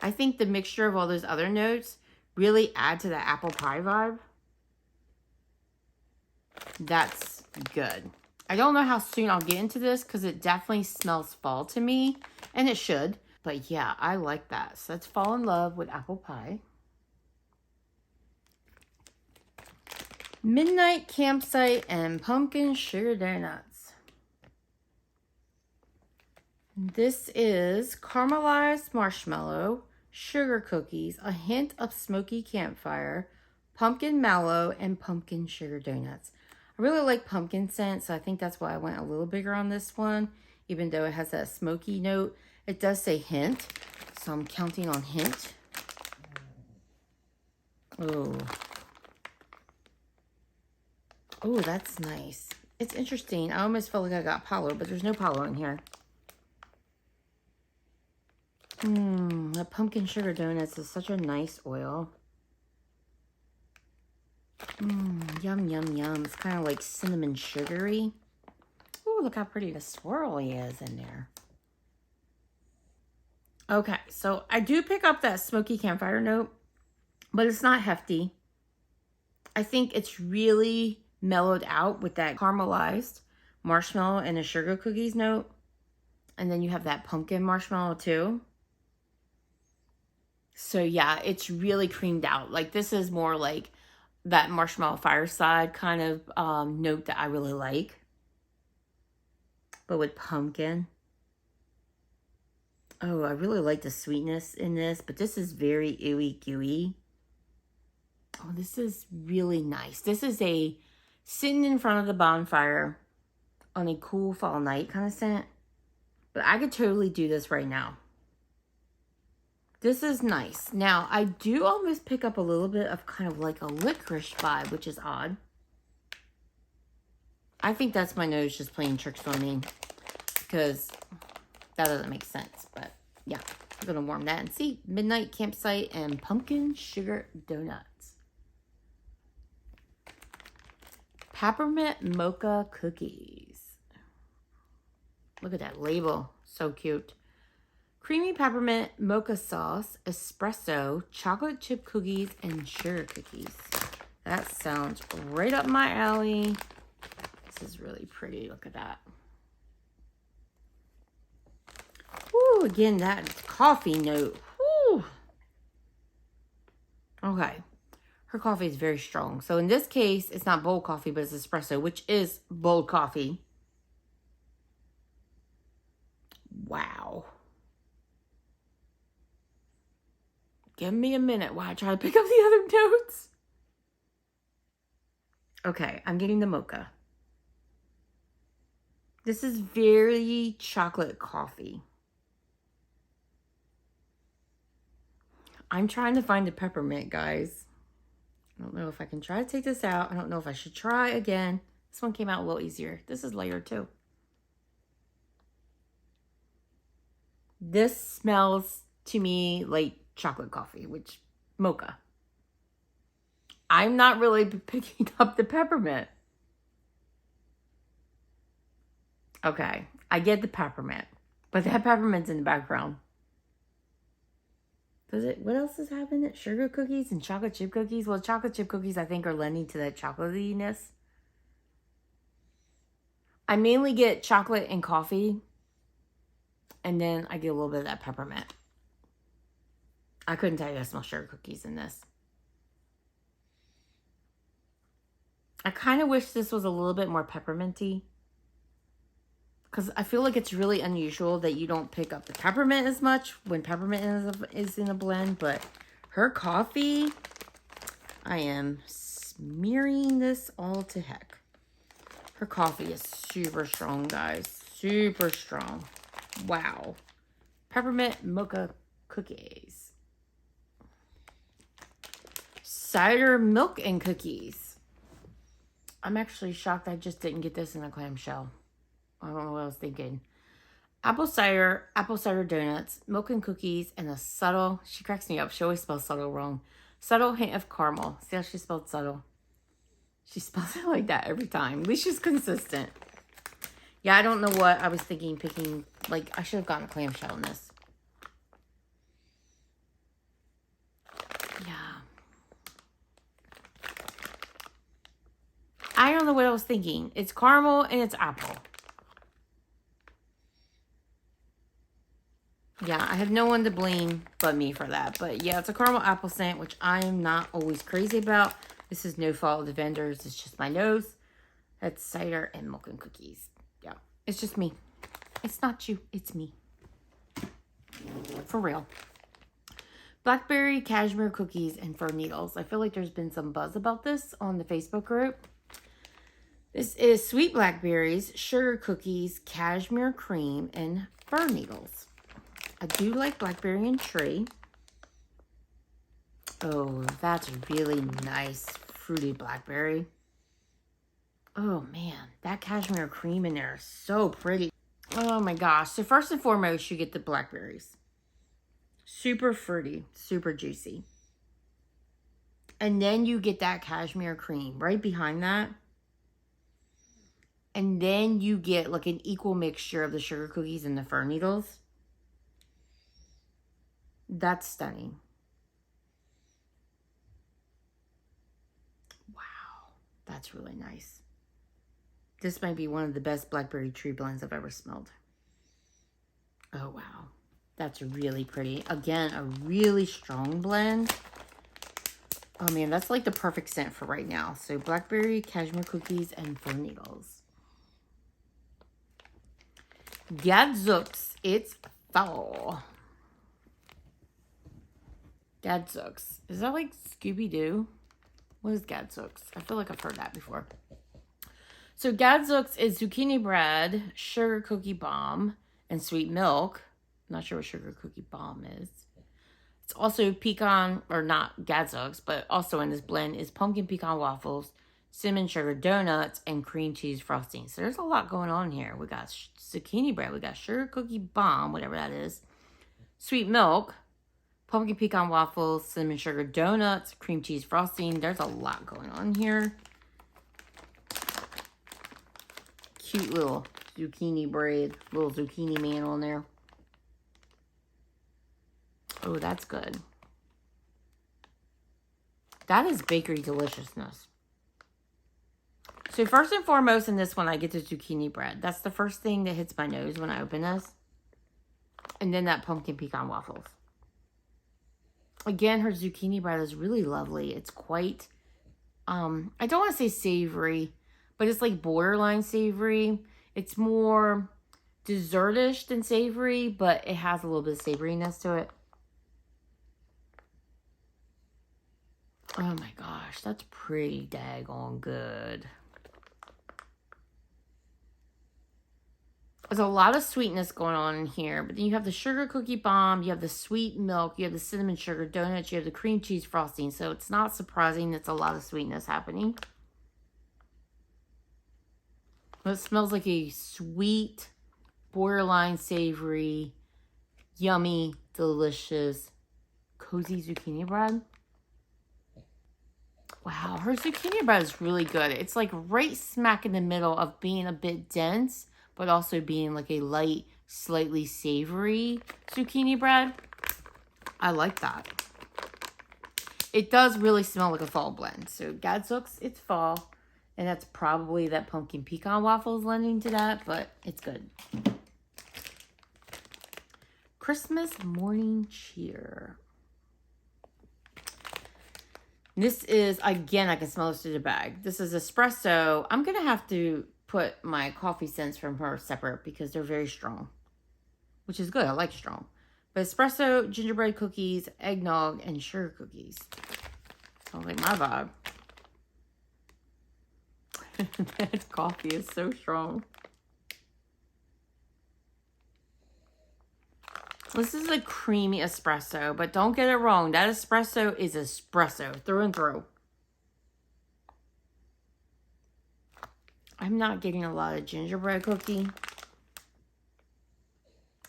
Speaker 1: I think the mixture of all those other notes really add to the apple pie vibe. That's good. I don't know how soon I'll get into this because it definitely smells fall to me. And it should. But yeah, I like that. So let's fall in love with apple pie. Midnight Campsite and Pumpkin Sugar Donuts. This is caramelized marshmallow, sugar cookies, a hint of smoky campfire, pumpkin mallow, and pumpkin sugar donuts. I really like pumpkin scent, so I think that's why I went a little bigger on this one, even though it has that smoky note. It does say hint, so I'm counting on hint. Oh. Oh, that's nice. It's interesting. I almost felt like I got Palo, but there's no Palo in here. The pumpkin sugar donuts is such a nice oil. Yum, yum, yum. It's kind of like cinnamon sugary. Oh, look how pretty the swirly is in there. Okay, so I do pick up that smoky campfire note, but it's not hefty. I think it's really mellowed out with that caramelized marshmallow and a sugar cookies note. And then you have that pumpkin marshmallow too. So yeah, it's really creamed out. Like, this is more like that marshmallow fireside kind of note that I really like. But with pumpkin. Oh, I really like the sweetness in this, but this is very ooey gooey. Oh, this is really nice. This is a sitting in front of the bonfire on a cool fall night kind of scent. But I could totally do this right now. This is nice. Now, I do almost pick up a little bit of kind of like a licorice vibe, which is odd. I think that's my nose just playing tricks on me, because that doesn't make sense. But yeah, I'm going to warm that and see. Midnight Campsite and Pumpkin Sugar Donuts. Peppermint Mocha Cookies. Look at that label. So cute. Creamy peppermint mocha sauce, espresso, chocolate chip cookies, and sugar cookies. That sounds right up my alley. This is really pretty. Look at that. Ooh, again, that coffee note. Ooh. Okay. Her coffee is very strong. So in this case, it's not bold coffee, but it's espresso, which is bold coffee. Wow. Give me a minute while I try to pick up the other notes. Okay, I'm getting the mocha. This is very chocolate coffee. I'm trying to find the peppermint, guys. I don't know if I can try to take this out. I don't know if I should try again. This one came out a little easier. This is layered too. This smells to me like chocolate coffee, which mocha. I'm not really picking up the peppermint. Okay, I get the peppermint, but that peppermint's in the background. Does it? What else is happening? Sugar cookies and chocolate chip cookies? Well, chocolate chip cookies I think are lending to that chocolatiness. I mainly get chocolate and coffee, and then I get a little bit of that peppermint. I couldn't tell you I smell sugar cookies in this. I kind of wish this was a little bit more pepperminty, because I feel like it's really unusual that you don't pick up the peppermint as much when peppermint is in a blend, but Her coffee, I am smearing this all to heck. Her coffee is super strong, guys. Super strong. Wow. Peppermint mocha cookies. Cider milk and cookies. I'm actually shocked I just didn't get this in a clamshell. I don't know what I was thinking. Apple cider donuts, milk and cookies, and a subtle, she cracks me up. She always spells subtle wrong. Subtle hint of caramel. See how she spelled subtle? She spells it like that every time. At least she's consistent. Yeah, I don't know what I was thinking picking. Like, I should have gotten a clamshell in this. Yeah. I don't know what I was thinking. It's caramel and it's apple. Yeah, I have no one to blame but me for that. But yeah, it's a caramel apple scent, which I am not always crazy about. This is no fault of the vendors. It's just my nose. That's cider and milk and cookies. Yeah, it's just me. It's not you. It's me. For real. Blackberry cashmere cookies and fir needles. I feel like there's been some buzz about this on the Facebook group. This is sweet blackberries, sugar cookies, cashmere cream, and fir needles. I do like blackberry and tree. Oh, that's really nice fruity blackberry. Oh man, that cashmere cream in there is so pretty. Oh my gosh. So first and foremost, you get the blackberries. Super fruity, super juicy. And then you get that cashmere cream right behind that. And then you get like an equal mixture of the sugar cookies and the fir needles. That's stunning. Wow, that's really nice. This might be one of the best blackberry tree blends I've ever smelled. Oh, wow. That's really pretty. Again, a really strong blend. Oh, man, that's like the perfect scent for right now. So, blackberry, cashmere cookies, and fir needles. Gadzooks, it's fall. Gadzooks. Is that like Scooby-Doo? What is Gadzooks? I feel like I've heard that before. So Gadzooks is zucchini bread, sugar cookie bomb, and sweet milk. I'm not sure what sugar cookie bomb is. It's also pecan, or not Gadzooks, but also in this blend is pumpkin pecan waffles, cinnamon sugar donuts, and cream cheese frosting. So there's a lot going on here. We got zucchini bread. We got sugar cookie bomb, whatever that is. Sweet milk, pumpkin pecan waffles, cinnamon sugar donuts, cream cheese frosting. There's a lot going on here. Cute little zucchini bread. Little zucchini man on there. Oh, that's good. That is bakery deliciousness. So first and foremost in this one, I get the zucchini bread. That's the first thing that hits my nose when I open this. And then that pumpkin pecan waffles. Again, her zucchini bread is really lovely. It's quite, I don't want to say savory, but it's like borderline savory. It's more dessertish than savory, but it has a little bit of savoriness to it. Oh my gosh, that's pretty daggone good. There's a lot of sweetness going on in here, but then you have the sugar cookie bomb, you have the sweet milk, you have the cinnamon sugar donuts, you have the cream cheese frosting, so it's not surprising it's a lot of sweetness happening. It smells like a sweet, borderline savory, yummy, delicious, cozy zucchini bread. Wow, her zucchini bread is really good. It's like right smack in the middle of being a bit dense, but also being like a light, slightly savory zucchini bread. I like that. It does really smell like a fall blend. So Gadzooks, it's fall. And that's probably that pumpkin pecan waffles lending to that, but it's good. Christmas morning cheer. This is, again, I can smell this through the bag. This is espresso. I'm going to have to put my coffee scents from her separate because they're very strong, which is good. I like strong. But espresso, gingerbread cookies, eggnog, and sugar cookies. Sounds like my vibe. That coffee is so strong. This is a creamy espresso, but don't get it wrong. That espresso is espresso through and through. I'm not getting a lot of gingerbread cookie.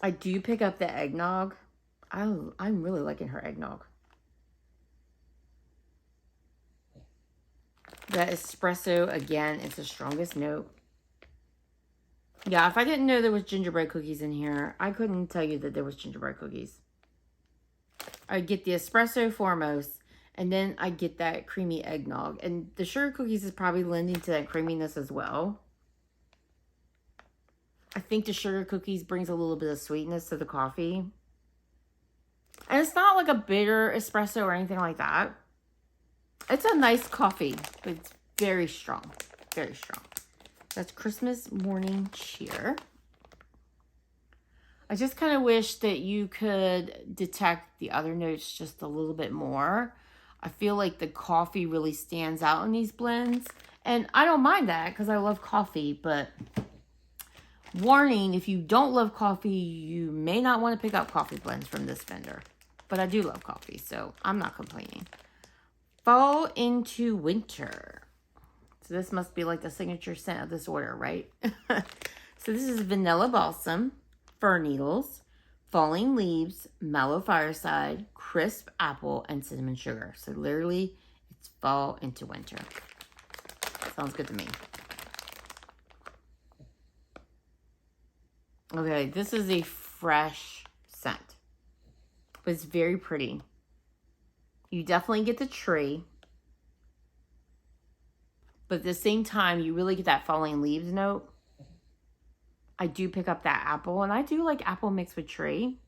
Speaker 1: I do pick up the eggnog. I'm really liking her eggnog. That espresso, again, is the strongest note. Yeah, if I didn't know there was gingerbread cookies in here, I couldn't tell you that there was gingerbread cookies. I get the espresso foremost, and then I get that creamy eggnog. And the sugar cookies is probably lending to that creaminess as well. I think the sugar cookies brings a little bit of sweetness to the coffee. And it's not like a bitter espresso or anything like that. It's a nice coffee, but it's very strong. Very strong. That's Christmas morning cheer. I just kind of wish that you could detect the other notes just a little bit more. I feel like the coffee really stands out in these blends. And I don't mind that because I love coffee, but warning, if you don't love coffee, you may not want to pick up coffee blends from this vendor. But I do love coffee, so I'm not complaining. Fall into winter. So this must be like the signature scent of this order, right? So this is vanilla balsam, fir needles, falling leaves, mellow fireside, crisp apple, and cinnamon sugar. So literally, it's fall into winter. Sounds good to me. Okay, this is a fresh scent, but it's very pretty. You definitely get the tree, but at the same time, you really get that falling leaves note. I do pick up that apple, and I do like apple mixed with tree.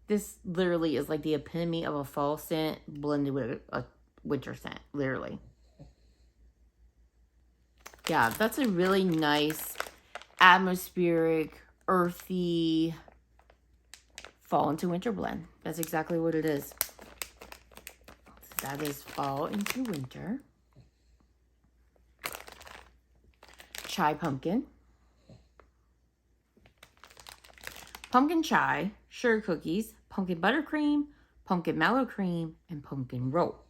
Speaker 1: This literally is like the epitome of a fall scent blended with a winter scent, literally. Yeah, that's a really nice, atmospheric, earthy fall into winter blend. That's exactly what it is. That is fall into winter. Chai pumpkin. Pumpkin chai, sugar cookies, pumpkin buttercream, pumpkin mallow cream, and pumpkin roll.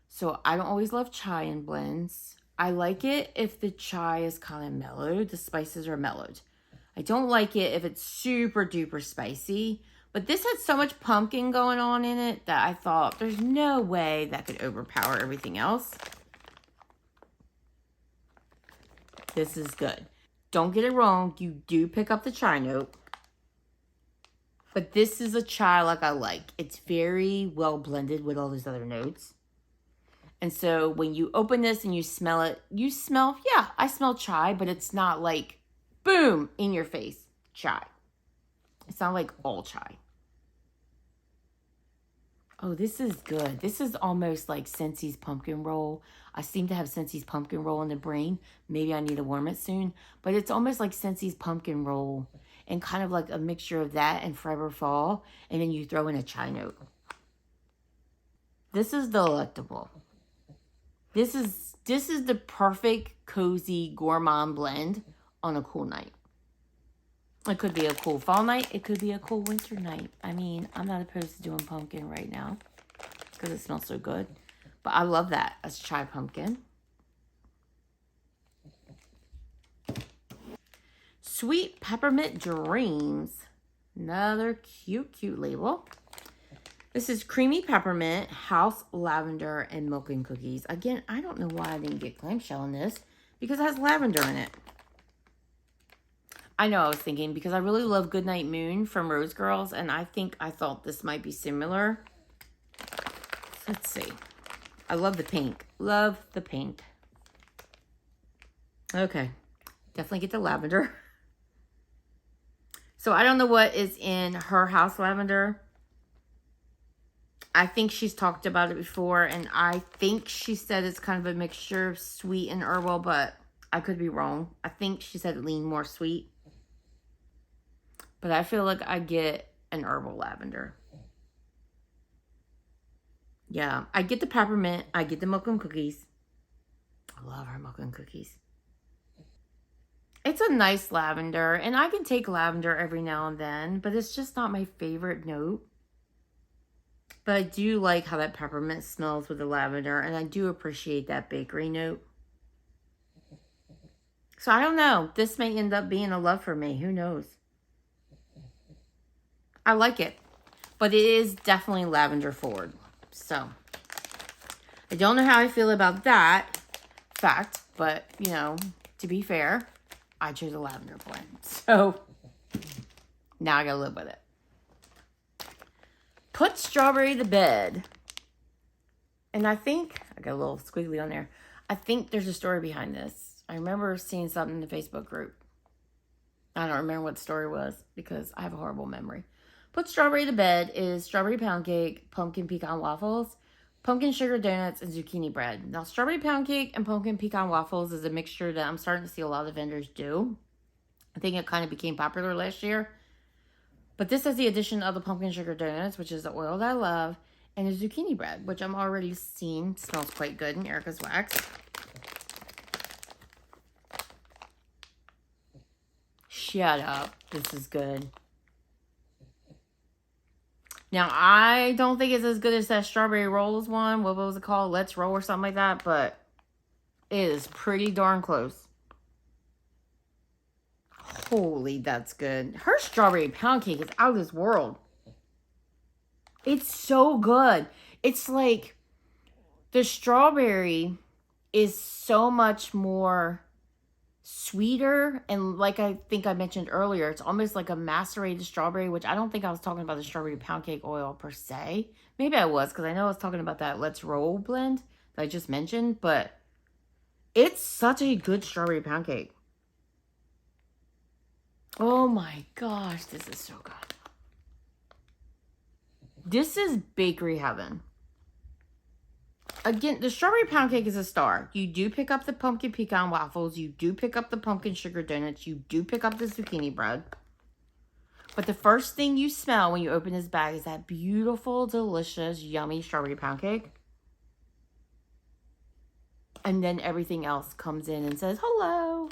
Speaker 1: So I don't always love chai in blends. I like it if the chai is kind of mellowed, the spices are mellowed. I don't like it if it's super duper spicy. But this had so much pumpkin going on in it that I thought there's no way that could overpower everything else. This is good. Don't get it wrong. You do pick up the chai note. But this is a chai like I like. It's very well blended with all those other notes. And so when you open this and you smell it, you smell, yeah, I smell chai, but it's not like, boom, in your face, chai. It's not like all chai. Oh, this is good. This is almost like Scentssy's pumpkin roll. I seem to have Scentssy's pumpkin roll in the brain. Maybe I need to warm it soon. But it's almost like Scentssy's pumpkin roll and kind of like a mixture of that and Forever Fall. And then you throw in a chai note. This is delectable. This is the perfect, cozy, gourmand blend on a cool night. It could be a cool fall night. It could be a cool winter night. I mean, I'm not opposed to doing pumpkin right now because it smells so good. But I love that as chai pumpkin. Sweet Peppermint Dreams. Another cute, cute label. This is creamy peppermint, house lavender, and milk and cookies. Again, I don't know why I didn't get clamshell in this because it has lavender in it. I know I was thinking because I really love Goodnight Moon from Rose Girls, and I thought this might be similar. Let's see. I love the pink. Love the pink. Okay. Definitely get the lavender. So I don't know what is in her house lavender. I think she's talked about it before, and I think she said it's kind of a mixture of sweet and herbal, but I could be wrong. I think she said it leaned more sweet. but I feel like I get an herbal lavender. Yeah, I get the peppermint. I get the milk and cookies. I love her milk and cookies. It's a nice lavender, and I can take lavender every now and then, but it's just not my favorite note. But I do like how that peppermint smells with the lavender, and I do appreciate that bakery note. So I don't know. This may end up being a love for me. Who knows? I like it, but it is definitely lavender forward. So I don't know how I feel about that fact, but you know, to be fair, I chose a lavender blend. So now I gotta live with it. Put strawberry to bed. And I think, I got a little squiggly on there. I think there's a story behind this. I remember seeing something in the Facebook group. I don't remember what the story was because I have a horrible memory. Put strawberry to bed is strawberry pound cake, pumpkin pecan waffles, pumpkin sugar donuts, and zucchini bread. Now, strawberry pound cake and pumpkin pecan waffles is a mixture that I'm starting to see a lot of vendors do. I think it kind of became popular last year. But this has the addition of the pumpkin sugar donuts, which is the oil that I love, and the zucchini bread, which I'm already seeing smells quite good in Erica's wax. Shut up. This is good. Now, I don't think it's as good as that strawberry rolls one. What was it called? Let's Roll or something like that. But it is pretty darn close. Holy, that's good. Her strawberry pound cake is out of this world. It's so good. It's like the strawberry is so much more sweeter, and like I think I mentioned earlier, it's almost like a macerated strawberry, which I don't think I was talking about the strawberry pound cake oil per se. Maybe I was, because I know I was talking about that Let's Roll blend that I just mentioned, but it's such a good strawberry pound cake. Oh my gosh, this is so good. This is bakery heaven. Again, the strawberry pound cake is a star. You do pick up the pumpkin pecan waffles. You do pick up the pumpkin sugar donuts. You do pick up the zucchini bread. But the first thing you smell when you open this bag is that beautiful, delicious, yummy strawberry pound cake. And then everything else comes in and says, hello.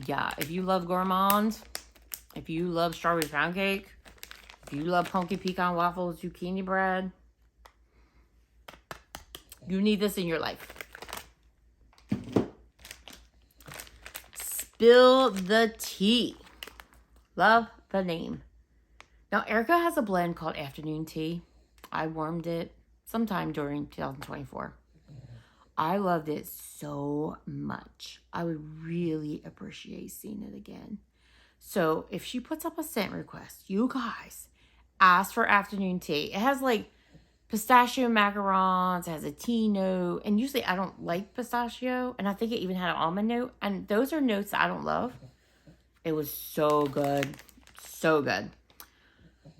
Speaker 1: Yeah, if you love gourmand, if you love strawberry pound cake, if you love pumpkin pecan waffles, zucchini bread, you need this in your life. Spill the tea. Love the name. Now, Erica has a blend called Afternoon Tea. I warmed it sometime during 2024. I loved it so much. I would really appreciate seeing it again. So if she puts up a scent request, you guys ask for afternoon tea. It has like pistachio macarons, it has a tea note, and usually I don't like pistachio, and I think it even had an almond note, and those are notes that I don't love. It was so good. So good.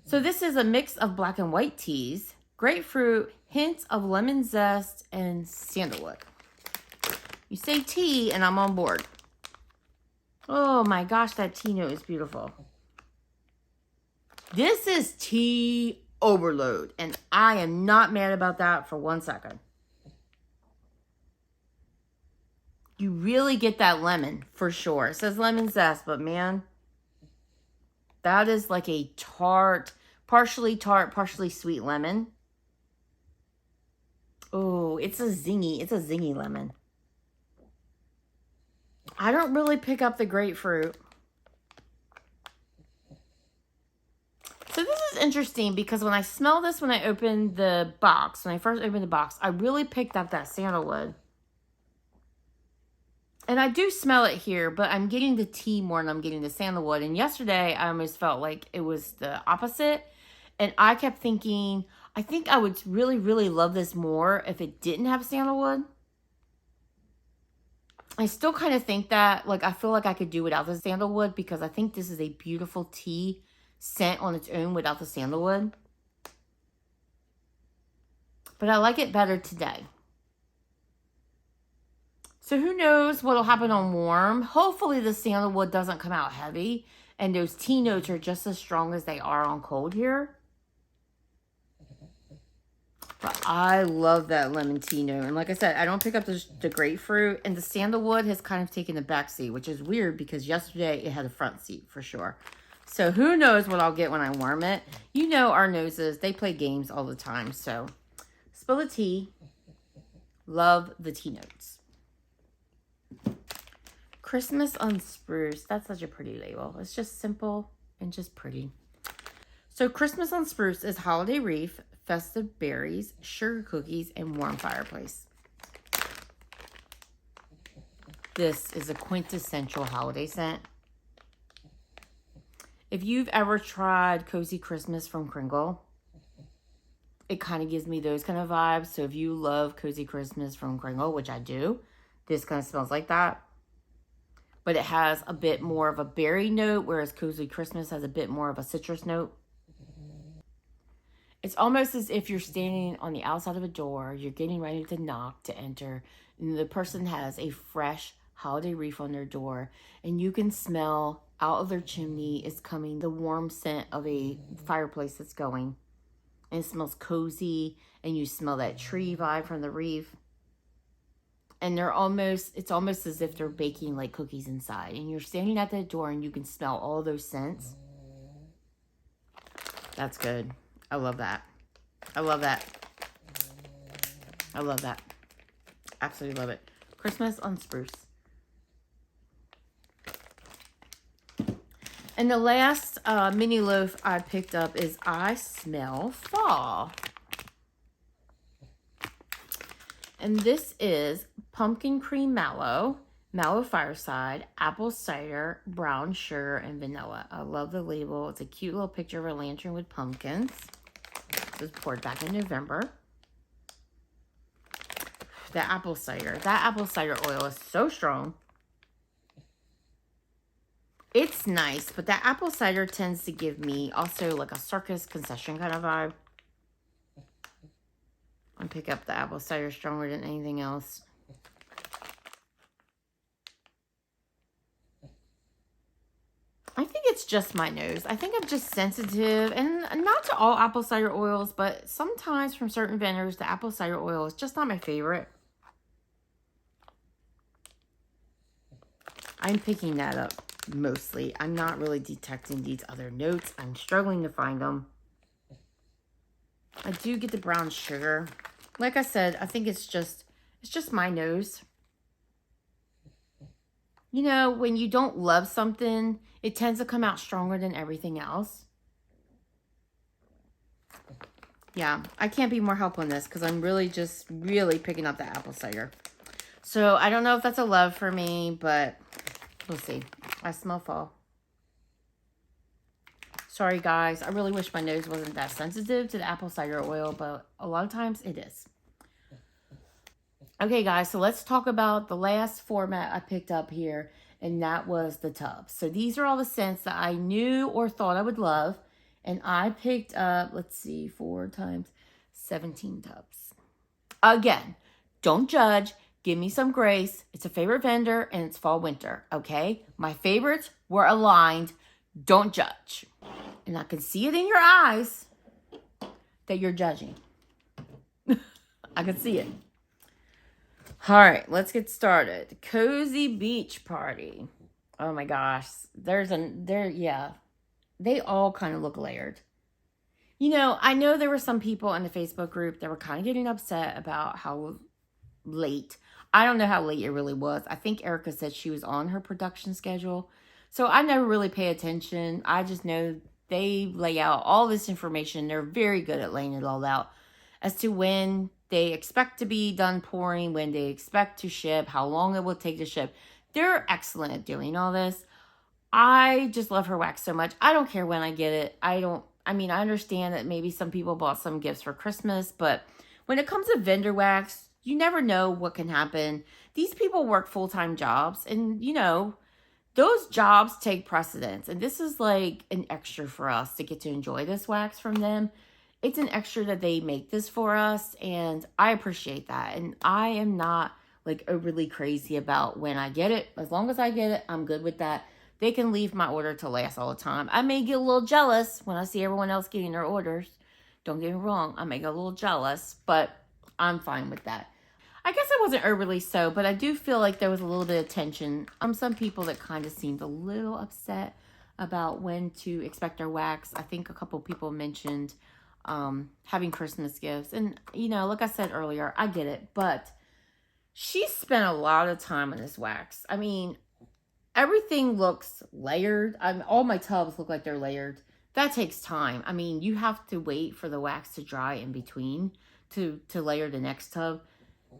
Speaker 1: So this is a mix of black and white teas, grapefruit, hints of lemon zest, and sandalwood. You say tea, and I'm on board. Oh my gosh, that tea note is beautiful. This is tea overload, and I am not mad about that for 1 second. You really get that lemon, for sure. It says lemon zest, but man, that is like a tart, partially sweet lemon. Oh, it's a zingy lemon. I don't really pick up the grapefruit. So this is interesting because when I smell this, when I opened the box, when I first opened the box, I really picked up that sandalwood. And I do smell it here, but I'm getting the tea more than I'm getting the sandalwood. And yesterday, I almost felt like it was the opposite. And I kept thinking, I think I would really, really love this more if it didn't have sandalwood. I still kind of think that, like, I feel like I could do without the sandalwood because I think this is a beautiful tea scent on its own without the sandalwood. But I like it better today. So who knows what'll happen on warm. Hopefully the sandalwood doesn't come out heavy and those tea notes are just as strong as they are on cold here. But I love that lemon tea note. And like I said, I don't pick up the grapefruit. And the sandalwood has kind of taken the back seat, which is weird because yesterday it had a front seat for sure. So who knows what I'll get when I warm it. You know our noses, they play games all the time. So spill the tea. Love the tea notes. Christmas on Spruce. That's such a pretty label. It's just simple and just pretty. So Christmas on Spruce is holiday wreath, festive berries, sugar cookies, and warm fireplace. This is a quintessential holiday scent. If you've ever tried Cozy Christmas from Kringle, it kind of gives me those kind of vibes. So if you love Cozy Christmas from Kringle, which I do, this kind of smells like that. But it has a bit more of a berry note, whereas Cozy Christmas has a bit more of a citrus note. It's almost as if you're standing on the outside of a door, you're getting ready to knock to enter, and the person has a fresh holiday wreath on their door, and you can smell out of their chimney is coming the warm scent of a fireplace that's going. And it smells cozy, and you smell that tree vibe from the wreath. And it's almost as if they're baking like cookies inside. And you're standing at that door and you can smell all those scents. That's good. I love that. I love that. I love that. Absolutely love it. Christmas on Spruce. And the last mini loaf I picked up is I Smell Fall. And this is pumpkin cream mallow, mallow fireside, apple cider, brown sugar, and vanilla. I love the label. It's a cute little picture of a lantern with pumpkins. This was poured back in November. That apple cider oil is so strong. It's nice, but that apple cider tends to give me also like a circus concession kind of vibe. I pick up the apple cider stronger than anything else. I think it's just my nose. I think I'm just sensitive, and not to all apple cider oils, but sometimes from certain vendors, the apple cider oil is just not my favorite. I'm picking that up mostly. I'm not really detecting these other notes. I'm struggling to find them. I do get the brown sugar. Like I said, I think it's just my nose. You know, when you don't love something, it tends to come out stronger than everything else. Yeah, I can't be more help on this because I'm really picking up the apple cider. So I don't know if that's a love for me, but we'll see. I smell fall. Sorry, guys. I really wish my nose wasn't that sensitive to the apple cider oil, but a lot of times it is. Okay, guys, so let's talk about the last format I picked up here, and that was the tubs. So these are all the scents that I knew or thought I would love, and I picked up, let's see, 4 times 17 tubs. Again, don't judge. Give me some grace. It's a favorite vendor, and it's fall winter, okay? My favorites were aligned. Don't judge. And I can see it in your eyes that you're judging. I can see it. All right, let's get started. Cozy Beach Party. Oh my gosh. Yeah. They all kind of look layered. You know, I know there were some people in the Facebook group that were kind of getting upset about how late. I don't know how late it really was. I think Erica said she was on her production schedule. So I never really pay attention. I just know they lay out all this information. They're very good at laying it all out as to when they expect to be done pouring, when they expect to ship, how long it will take to ship. They're excellent at doing all this. I just love her wax so much. I don't care when I get it. I understand that maybe some people bought some gifts for Christmas, but when it comes to vendor wax, you never know what can happen. These people work full-time jobs, and you know, those jobs take precedence. And this is like an extra for us to get to enjoy this wax from them. It's an extra that they make this for us, and I appreciate that. And I am not like overly crazy about when I get it. As long as I get it, I'm good with that. They can leave my order to last all the time. I may get a little jealous when I see everyone else getting their orders. Don't get me wrong, I may get a little jealous, but I'm fine with that. I guess I wasn't overly so, but I do feel like there was a little bit of tension. Some people that kind of seemed a little upset about when to expect their wax. I think a couple people mentioned having Christmas gifts. And, you know, like I said earlier, I get it. But she spent a lot of time on this wax. I mean, everything looks layered. All my tubs look like they're layered. That takes time. I mean, you have to wait for the wax to dry in between to layer the next tub.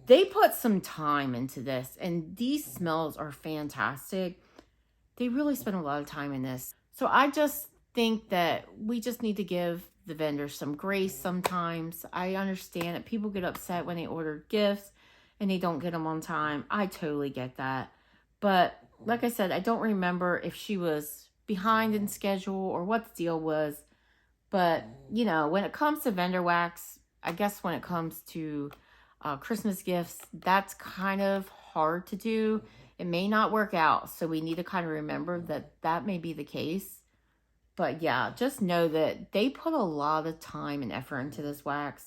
Speaker 1: They put some time into this, and these smells are fantastic. They really spent a lot of time in this. So I just think that we just need to give the vendors some grace sometimes. I understand that people get upset when they order gifts and they don't get them on time. I totally get that. But like I said, I don't remember if she was behind in schedule or what the deal was. But, you know, when it comes to vendor wax, I guess when it comes to Christmas gifts, that's kind of hard to do. It may not work out, so we need to kind of remember that that may be the case. But yeah, just know that they put a lot of time and effort into this wax,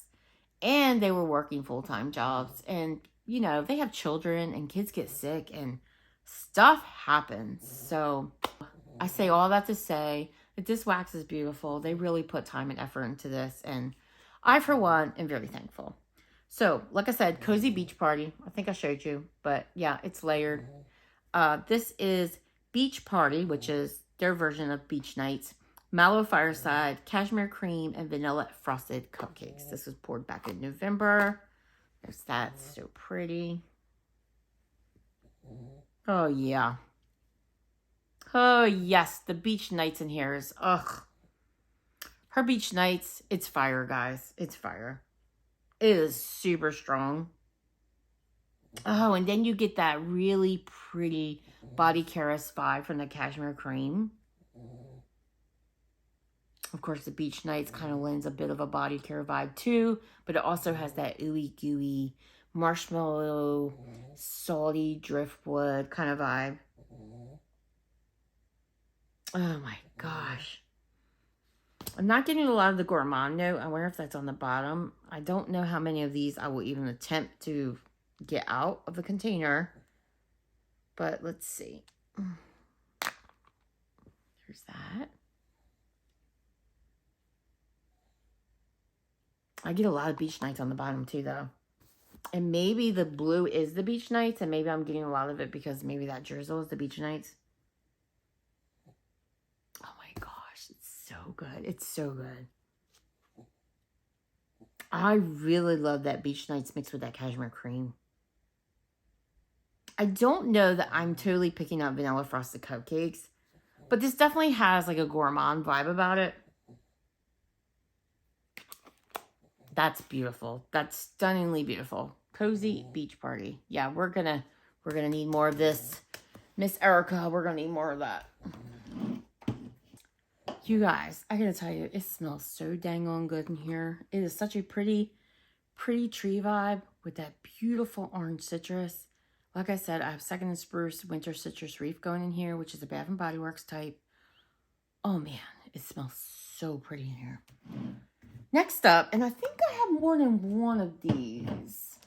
Speaker 1: and they were working full-time jobs. And, you know, they have children, and kids get sick, and stuff happens. So I say all that to say that this wax is beautiful. They really put time and effort into this, and I, for one, am very thankful. So, like I said, Cozy Beach Party. I think I showed you, but yeah, it's layered. This is Beach Party, which is their version of Beach Nights. Mallow Fireside, Cashmere Cream, and Vanilla Frosted Cupcakes. This was poured back in November. There's that. So pretty. Oh, yeah. Oh, yes. The Beach Nights in here is, ugh. Her Beach Nights, it's fire, guys. It's fire. It is super strong. Oh, and then you get that really pretty body caress vibe from the Cashmere Cream. Of course, the Beach Nights kind of lends a bit of a body care vibe too, but it also has that ooey gooey marshmallow, salty driftwood kind of vibe. Oh my gosh. I'm not getting a lot of the gourmand note. I wonder if that's on the bottom. I don't know how many of these I will even attempt to get out of the container. But let's see. There's that. I get a lot of Beach Nights on the bottom too, though. And maybe the blue is the Beach Nights, and maybe I'm getting a lot of it because maybe that drizzle is the Beach Nights. Oh my gosh, it's so good. It's so good. I really love that Beach Nights mixed with that Cashmere Cream. I don't know that I'm totally picking up Vanilla Frosted Cupcakes, but this definitely has like a gourmand vibe about it. That's beautiful. That's stunningly beautiful. Cozy Beach Party. Yeah, we're gonna need more of this. Miss Erica, we're gonna need more of that. You guys, I gotta tell you, it smells so dang on good in here. It is such a pretty tree vibe with that beautiful orange citrus. Like I said, I have Second and Spruce Winter Citrus Reef going in here, which is a Bath & Body Works type. Oh man, it smells so pretty in here. Next up, and I think I have more than one of these.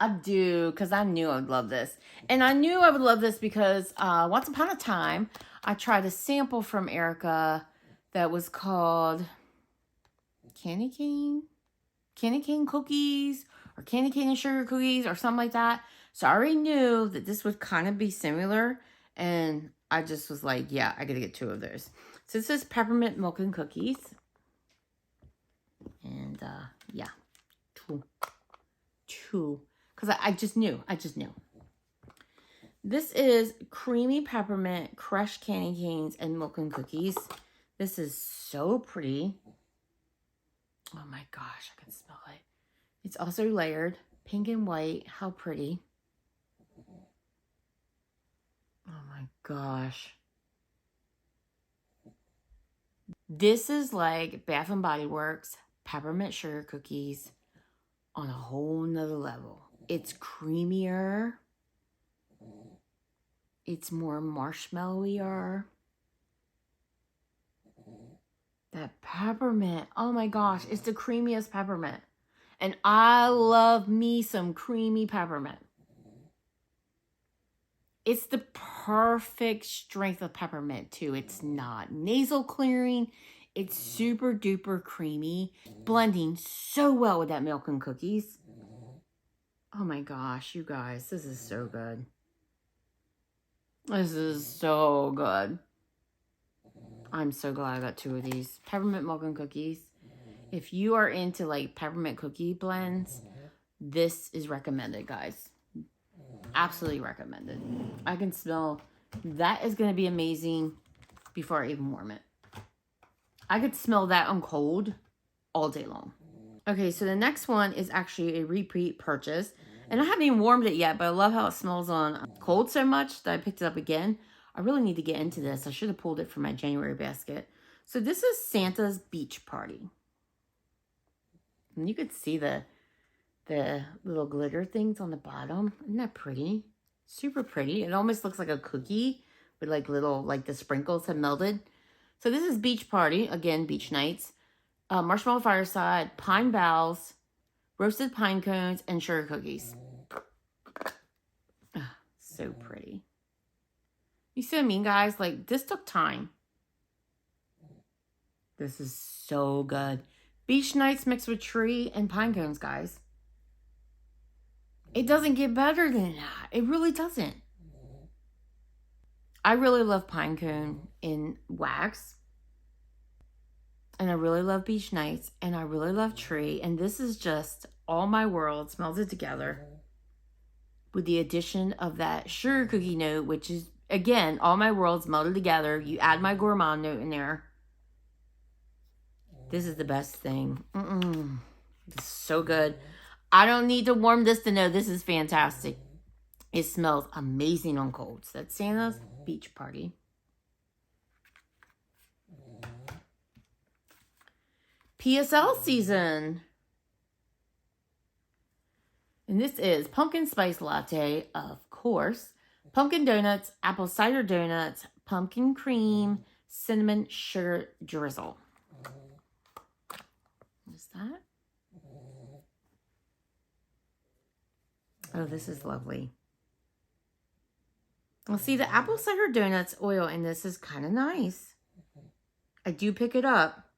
Speaker 1: I do, because I knew I would love this. And I knew I would love this because once upon a time, I tried a sample from Erica that was called Candy cane cookies, or candy cane and sugar cookies, or something like that. So I already knew that this would kind of be similar, and I just was like, yeah, I gotta get two of those. So this is peppermint milk and cookies. And yeah, two, because I just knew. This is creamy peppermint, crushed candy canes, and milk and cookies. This is so pretty. Oh my gosh, I can smell it. It's also layered, pink and white. How pretty. Oh my gosh. This is like Bath & Body Works peppermint sugar cookies on a whole nother level. It's creamier. It's more marshmallowier. That peppermint. Oh my gosh. It's the creamiest peppermint. And I love me some creamy peppermint. It's the perfect strength of peppermint too. It's not nasal clearing. It's super duper creamy. Blending so well with that milk and cookies. Oh my gosh, you guys. This is so good. This is so good. I'm so glad I got 2 of these. Peppermint milk and cookies. If you are into like peppermint cookie blends, this is recommended, guys. Absolutely recommended. I can smell that is going to be amazing before I even warm it. I could smell that on cold all day long. Okay, so the next one is actually a repeat purchase. And I haven't even warmed it yet, but I love how it smells on cold so much that I picked it up again. I really need to get into this. I should have pulled it from my January basket. So this is Santa's Beach Party. And you could see the little glitter things on the bottom. Isn't that pretty? Super pretty. It almost looks like a cookie with like little, like the sprinkles have melted. So this is Beach Party. Again, beach nights. Marshmallow fireside, pine boughs, roasted pine cones, and sugar cookies. Oh, so pretty. You see what I mean, guys? Like, this took time. This is so good. Beach nights mixed with tree and pine cones, guys. It doesn't get better than that. It really doesn't. I really love pine cone in wax. And I really love beach nights. And I really love tree. And this is just all my world. Smells it together. With the addition of that sugar cookie note, which is, again, all my worlds melded together. You add my gourmand note in there. This is the best thing. This is so good. I don't need to warm this to know this is fantastic. It smells amazing on cold. So that's Santa's Beach Party. PSL season. And this is pumpkin spice latte, of course. Pumpkin donuts, apple cider donuts, pumpkin cream, cinnamon sugar drizzle. What's that? Oh, this is lovely. Well, see, the apple cider donuts oil in this is kind of nice. I do pick it up.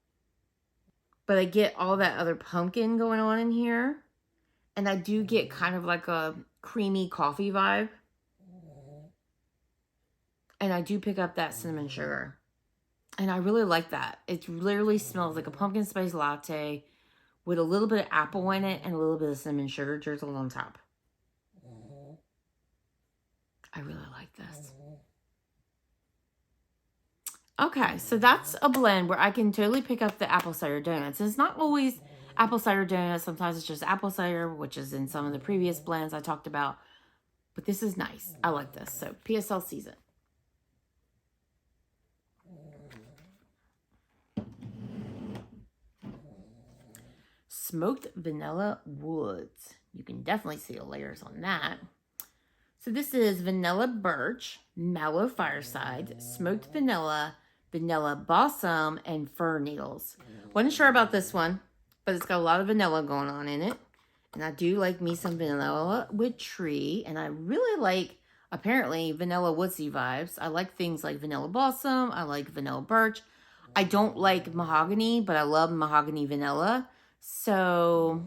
Speaker 1: But I get all that other pumpkin going on in here. And I do get kind of like a creamy coffee vibe. And I do pick up that cinnamon sugar. And I really like that. It literally smells like a pumpkin spice latte with a little bit of apple in it and a little bit of cinnamon sugar drizzled on top. I really like this. Okay, so that's a blend where I can totally pick up the apple cider donuts. It's not always apple cider donuts. Sometimes it's just apple cider, which is in some of the previous blends I talked about. But this is nice. I like this. So PSL season. Smoked vanilla woods. You can definitely see the layers on that. So this is vanilla birch, mallow fireside, smoked vanilla, vanilla balsam, and fir needles. Wasn't sure about this one, but it's got a lot of vanilla going on in it. And I do like me some vanilla with tree. And I really like, apparently, vanilla woodsy vibes. I like things like vanilla balsam. I like vanilla birch. I don't like mahogany, but I love mahogany vanilla. So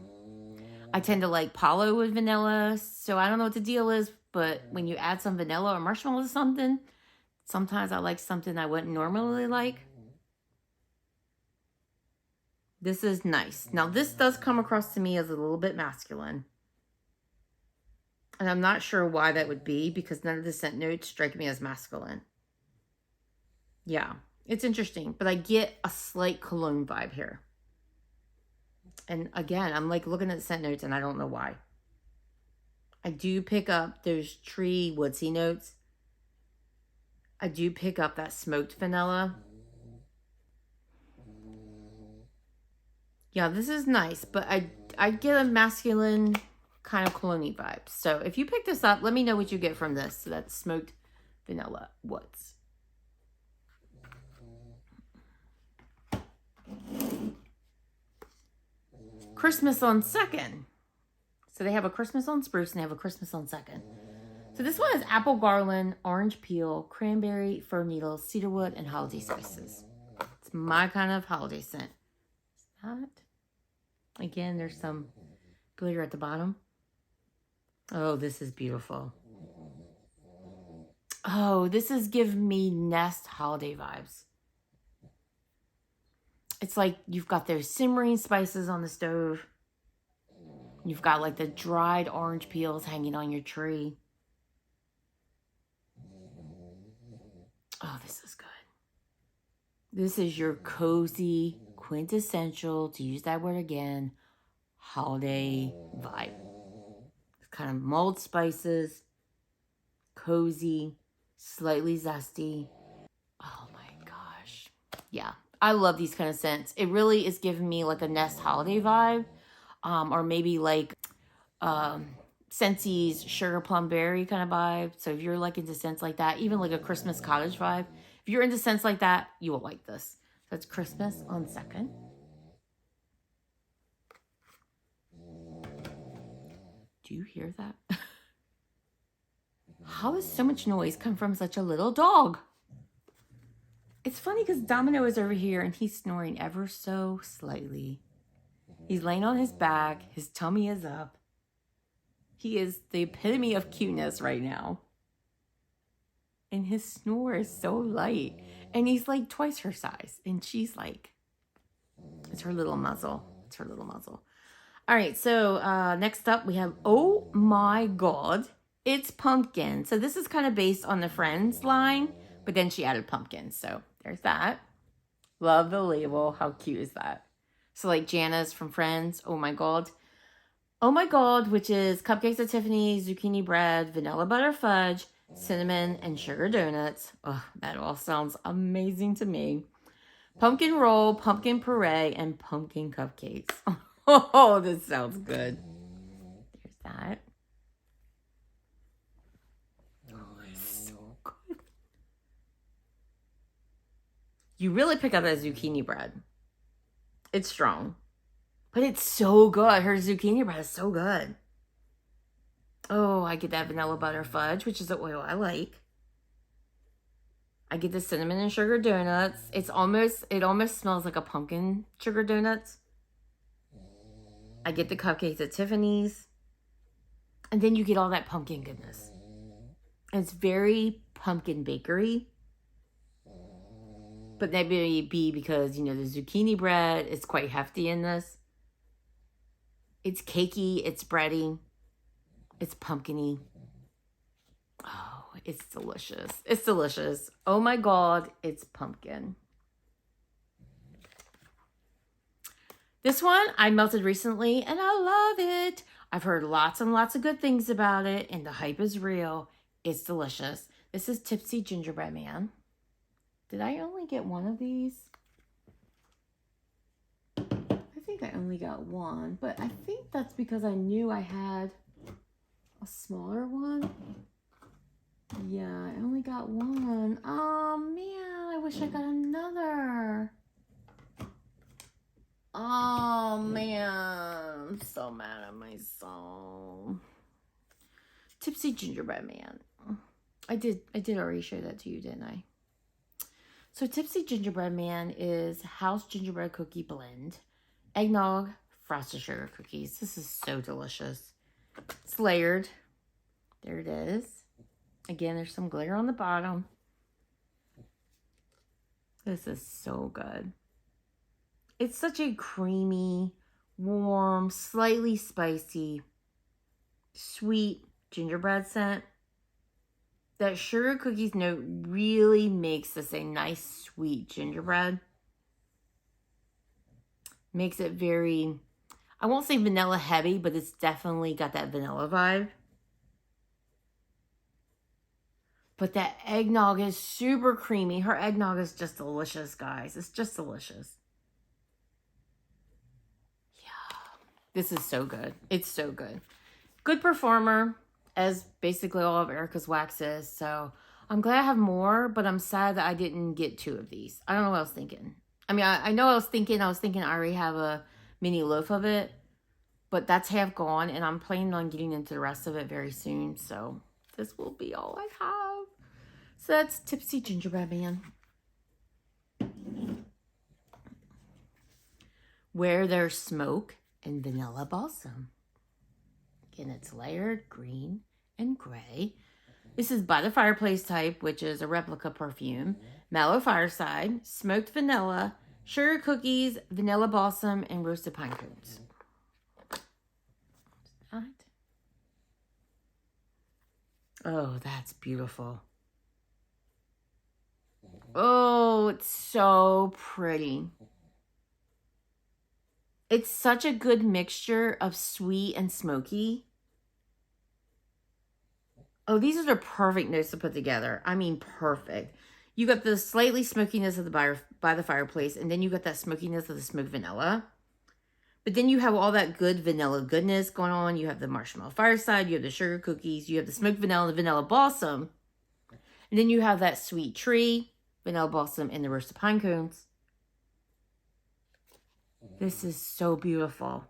Speaker 1: I tend to like Palo with vanilla. So I don't know what the deal is, but when you add some vanilla or marshmallow to something, sometimes I like something I wouldn't normally like. This is nice. Now, this does come across to me as a little bit masculine. And I'm not sure why that would be, because none of the scent notes strike me as masculine. Yeah, it's interesting. But I get a slight cologne vibe here. And again, I'm like looking at the scent notes and I don't know why. I do pick up those tree woodsy notes. I do pick up that smoked vanilla. Yeah, this is nice, but I get a masculine kind of cologne vibe. So if you pick this up, let me know what you get from this. So that's smoked Vanilla Woods. Christmas on 2nd. So they have a Christmas on Spruce and they have a Christmas on 2nd. So this one is apple garland, orange peel, cranberry, fir needles, cedarwood, and holiday spices. It's my kind of holiday scent. Not. Again, there's some glitter at the bottom. Oh, this is beautiful. Oh, this is giving me Nest holiday vibes. It's like you've got those simmering spices on the stove. You've got like the dried orange peels hanging on your tree. Oh, this is good. This is your cozy, quintessential, to use that word again, holiday vibe. It's kind of mulled spices, cozy, slightly zesty. Oh my gosh. Yeah, I love these kind of scents. It really is giving me like a Nest holiday vibe, or maybe like Scentsy's Sugar Plum Berry kind of vibe. So if you're like into scents like that, even like a Christmas cottage vibe, if you're into scents like that, you will like this. So it's Christmas on 2nd. Do you hear that? How does so much noise come from such a little dog? It's funny because Domino is over here and he's snoring ever so slightly. He's laying on his back. His tummy is up. He is the epitome of cuteness right now. And his snore is so light. And he's like twice her size. And she's like, it's her little muzzle. It's her little muzzle. All right, so next up we have, oh my God, it's pumpkin. So this is kind of based on the Friends line, but then she added pumpkin. So there's that. Love the label. How cute is that? So like Jana's from Friends, oh my God. Oh my God, which is cupcakes at Tiffany's, zucchini bread, vanilla butter fudge, cinnamon, and sugar donuts. Oh, that all sounds amazing to me. Pumpkin roll, pumpkin puree, and pumpkin cupcakes. Oh, this sounds good. There's that. Oh, it's so good. You really pick up that zucchini bread. It's strong. But it's so good. Her zucchini bread is so good. Oh, I get that vanilla butter fudge, which is the oil I like. I get the cinnamon and sugar donuts. It almost smells like a pumpkin sugar donuts. I get the cupcakes at Tiffany's. And then you get all that pumpkin goodness. And it's very pumpkin bakery. But that may be because, you know, the zucchini bread is quite hefty in this. It's cakey, it's bready, it's pumpkin-y. Oh, it's delicious. It's delicious. Oh my God, it's pumpkin. This one I melted recently and I love it. I've heard lots and lots of good things about it and the hype is real. It's delicious. This is Tipsy Gingerbread Man. Did I only get one of these? I think I only got one, but I think that's because I knew I had a smaller one. Yeah, I only got one. Oh man, I wish I got another. Oh man, I'm so mad at myself. Tipsy Gingerbread Man. I did already show that to you, didn't I? So Tipsy Gingerbread Man is house gingerbread cookie blend, eggnog, frosted sugar cookies. This is so delicious. It's layered. There it is. Again, there's some glitter on the bottom. This is so good. It's such a creamy, warm, slightly spicy, sweet gingerbread scent. That sugar cookies note really makes this a nice, sweet gingerbread. Makes it very, I won't say vanilla heavy, but it's definitely got that vanilla vibe. But that eggnog is super creamy. Her eggnog is just delicious, guys. It's just delicious. Yeah. This is so good. It's so good. Good performer, as basically all of Erica's wax is. So I'm glad I have more, but I'm sad that I didn't get 2 of these. I don't know what I was thinking. I mean, I know I was thinking I already have a mini loaf of it, but that's half gone, and I'm planning on getting into the rest of it very soon, so this will be all I have. So that's Tipsy Gingerbread Man. Where there's smoke and vanilla balsam. Again, it's layered green and gray. This is by the fireplace type, which is a replica perfume. Mellow fireside, smoked vanilla, sugar cookies, vanilla balsam, and roasted pine cones. Oh, that's beautiful. Oh, it's so pretty. It's such a good mixture of sweet and smoky. Oh, these are the perfect notes to put together. I mean, perfect. You got the slightly smokiness of the by the fireplace, and then you got that smokiness of the smoked vanilla. But then you have all that good vanilla goodness going on. You have the marshmallow fireside, you have the sugar cookies, you have the smoked vanilla and the vanilla balsam. And then you have that sweet tree, vanilla balsam, and the roasted pine cones. This is so beautiful.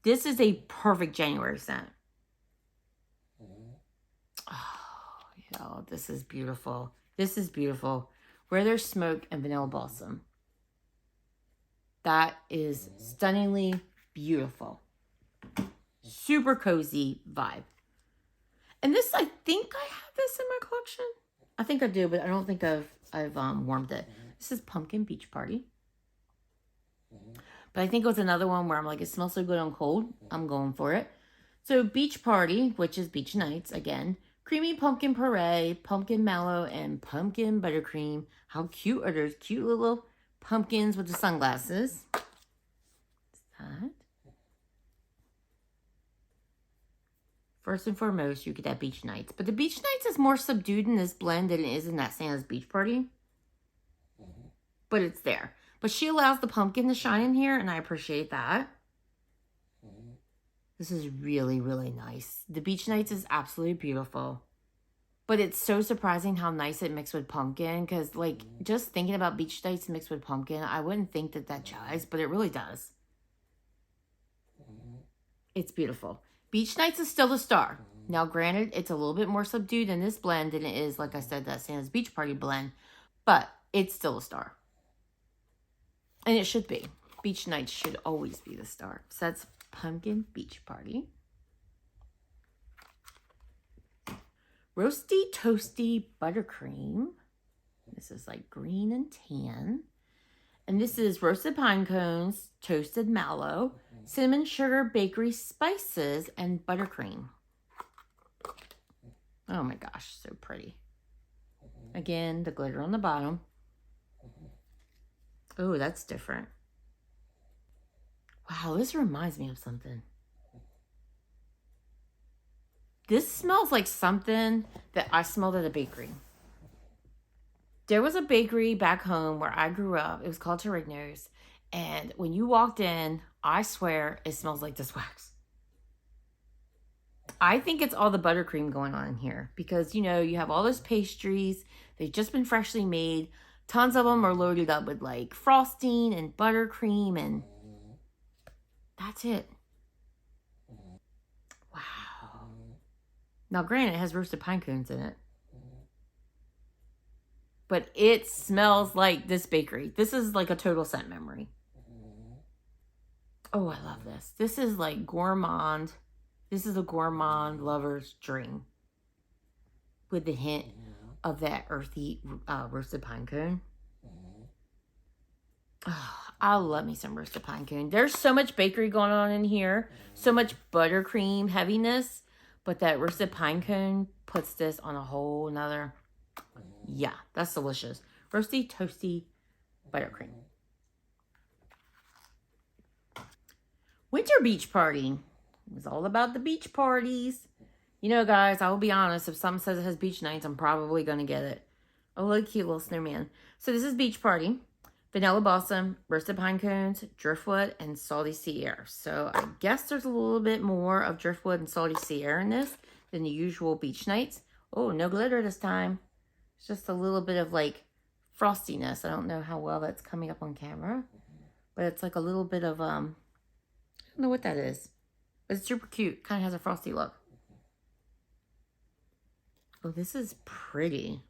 Speaker 1: This is a perfect January scent. Oh, yeah, this is beautiful. This is beautiful. Where there's smoke and vanilla balsam. That is stunningly beautiful. Super cozy vibe. And this, I think I have this in my collection. I think I do, but I don't think I've warmed it. This is Pumpkin Beach Party. But I think it was another one where I'm like, it smells so good on cold. I'm going for it. So Beach Party, which is beach nights again. Creamy pumpkin puree, pumpkin mallow, and pumpkin buttercream. How cute are those cute little pumpkins with the sunglasses? What's that? First and foremost, you get that Beach Nights. But the Beach Nights is more subdued in this blend than it is in that Santa's Beach Party. But it's there. But she allows the pumpkin to shine in here, and I appreciate that. This is really, really nice. The Beach Nights is absolutely beautiful. But it's so surprising how nice it mixed with pumpkin. Because, like, just thinking about Beach Nights mixed with pumpkin, I wouldn't think that jives, but it really does. It's beautiful. Beach Nights is still the star. Now, granted, it's a little bit more subdued in this blend than it is, like I said, that Santa's Beach Party blend. But it's still a star. And it should be. Beach Nights should always be the star. So that's Pumpkin Beach Party. Roasty Toasty Buttercream. This is like green and tan. And this is roasted pine cones, toasted mallow, cinnamon sugar, bakery spices, and buttercream. Oh my gosh, so pretty. Again, the glitter on the bottom. Oh, that's different. Wow, this reminds me of something. This smells like something that I smelled at a bakery. There was a bakery back home where I grew up. It was called Torigno's. And when you walked in, I swear it smells like this wax. I think it's all the buttercream going on in here. Because, you know, you have all those pastries. They've just been freshly made. Tons of them are loaded up with like frosting and buttercream, and that's it. Wow. Now, granted, it has roasted pine cones in it. But it smells like this bakery. This is like a total scent memory. Oh, I love this. This is like gourmand. This is a gourmand lover's dream. With the hint of that earthy roasted pine cone. Oh, I love me some roasted pine cone. There's so much bakery going on in here. So much buttercream heaviness. But that roasted pine cone puts this on a whole nother... Yeah, that's delicious. Roasty, toasty, buttercream. Winter Beach Party. It's all about the beach parties. You know, guys, I will be honest. If something says it has beach nights, I'm probably going to get it. Oh, look, cute little snowman. So this is Beach Party. Vanilla balsam, roasted pine cones, driftwood, and salty sea air. So I guess there's a little bit more of driftwood and salty sea air in this than the usual beach nights. Oh, no glitter this time. It's just a little bit of like frostiness. I don't know how well that's coming up on camera, but it's like a little bit of, I don't know what that is. But it's super cute. Kind of has a frosty look. Oh, this is pretty.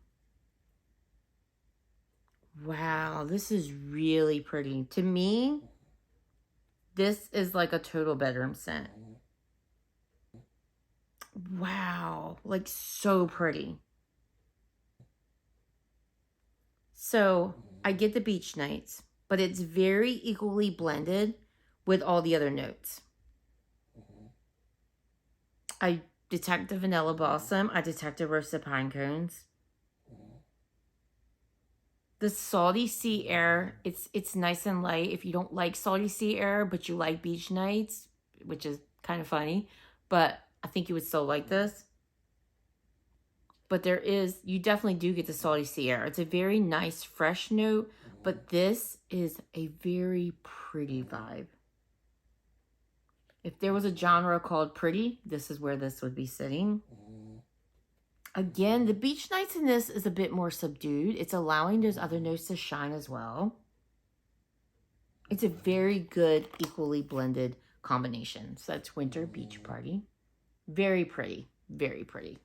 Speaker 1: Wow, this is really pretty. To me, this is like a total bedroom scent. Wow, like so pretty. So I get the beach nights, but it's very equally blended with all the other notes. I detect the vanilla balsam. I detect the roasted pine cones. The salty sea air, it's nice and light. If you don't like salty sea air, but you like beach nights, which is kind of funny, but I think you would still like this. But you definitely do get the salty sea air. It's a very nice, fresh note, but this is a very pretty vibe. If there was a genre called pretty, this is where this would be sitting. Again, the beach nights in this is a bit more subdued. It's allowing those other notes to shine as well. It's a very good, equally blended combination. So that's Winter Beach Party. Very pretty. Very pretty.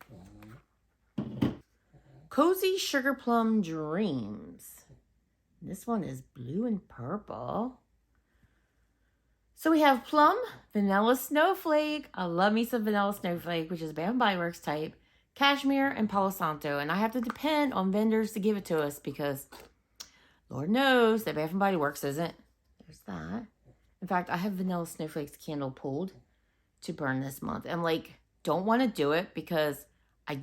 Speaker 1: Cozy Sugar Plum Dreams. This one is blue and purple. So we have Plum, Vanilla Snowflake. I love me some Vanilla Snowflake, which is Bath & Body Works type. Cashmere and Palo Santo. And I have to depend on vendors to give it to us because Lord knows that Bath & Body Works isn't. There's that. In fact, I have Vanilla Snowflake's candle pulled to burn this month. And like, don't want to do it because I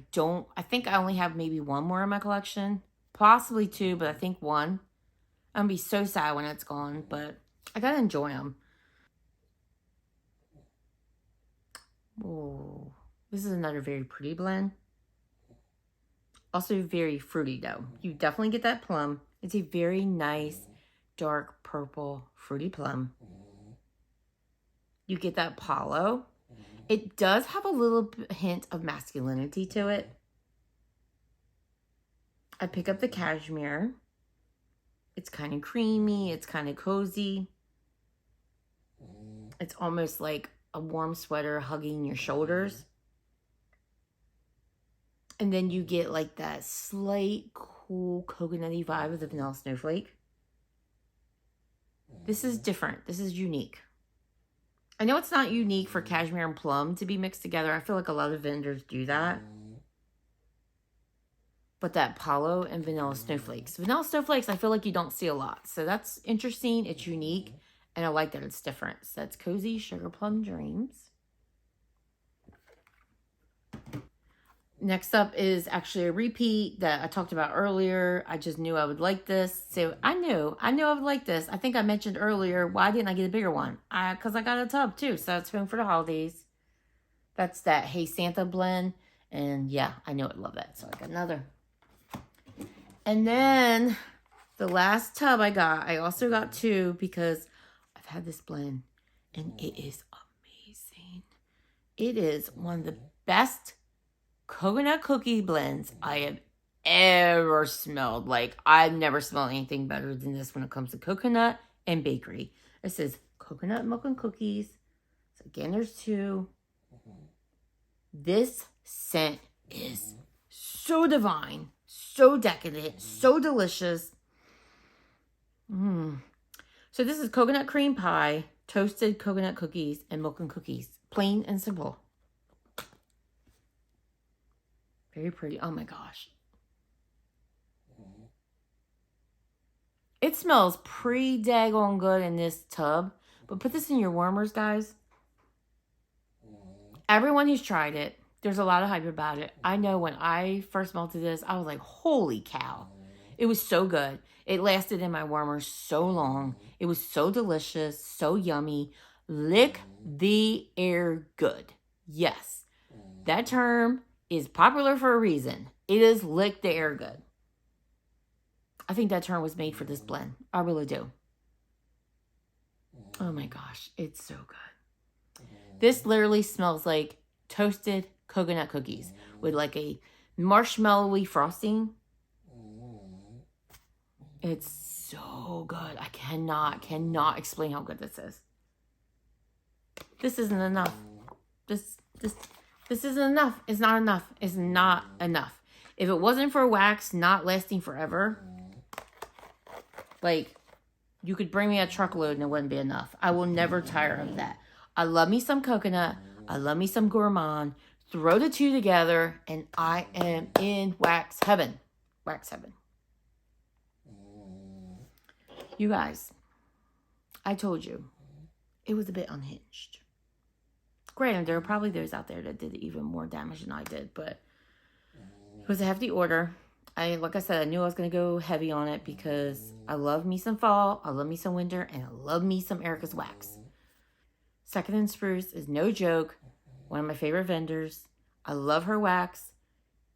Speaker 1: think I only have maybe one more in my collection. Possibly two, but I think one. I'm going to be so sad when it's gone, but I got to enjoy them. Oh, this is another very pretty blend. Also very fruity though. You definitely get that plum. It's a very nice dark purple fruity plum. You get that Palo. It does have a little hint of masculinity to it. I pick up the cashmere. It's kind of creamy. It's kind of cozy. It's almost like a warm sweater hugging your shoulders. And then you get like that slight cool coconutty vibe of the Vanilla Snowflake. This is different. This is unique. I know it's not unique for cashmere and plum to be mixed together. I feel like a lot of vendors do that. But that Palo and Vanilla Snowflakes. Vanilla Snowflakes, I feel like you don't see a lot. So that's interesting. It's unique. And I like that it's different. So that's Cozy Sugar Plum Dreams. Next up is actually a repeat that I talked about earlier. I just knew I would like this. So I knew I would like this. I think I mentioned earlier, why didn't I get a bigger one? Because I got a tub too. So it's home for the holidays. That's that Hey Santa blend. And yeah, I know I'd love that. So I got another. And then the last tub I also got two because I've had this blend and it is amazing. It is one of the best coconut cookie blends I have ever smelled. Like, I've never smelled anything better than this when it comes to coconut and bakery. It says coconut milk and cookies. So again, there's two. This scent is so divine, so decadent, so delicious. So this is coconut cream pie, toasted coconut cookies, and milk and cookies. Plain and simple. Very pretty. Oh my gosh. It smells pretty daggone good in this tub. But put this in your warmers, guys. Everyone who's tried it, there's a lot of hype about it. I know when I first melted this, I was like, holy cow. It was so good. It lasted in my warmers so long. It was so delicious, so yummy. Lick the air good. Yes, that term is popular for a reason. It is lick the air good. I think that term was made for this blend. I really do. Oh my gosh, it's so good. This literally smells like toasted coconut cookies with like a marshmallowy frosting. It's so good. I cannot explain how good this is. This isn't enough. This isn't enough. It's not enough. It's not enough. If it wasn't for wax not lasting forever, like, you could bring me a truckload and it wouldn't be enough. I will never tire of that. I love me some coconut. I love me some gourmand. Throw the two together and I am in wax heaven. Wax heaven. You guys, I told you, it was a bit unhinged. Granted, there are probably those out there that did even more damage than I did, but it was a hefty order. Like I said, I knew I was going to go heavy on it because I love me some fall, I love me some winter, and I love me some Erica's wax. Second & Spruce is no joke. One of my favorite vendors. I love her wax.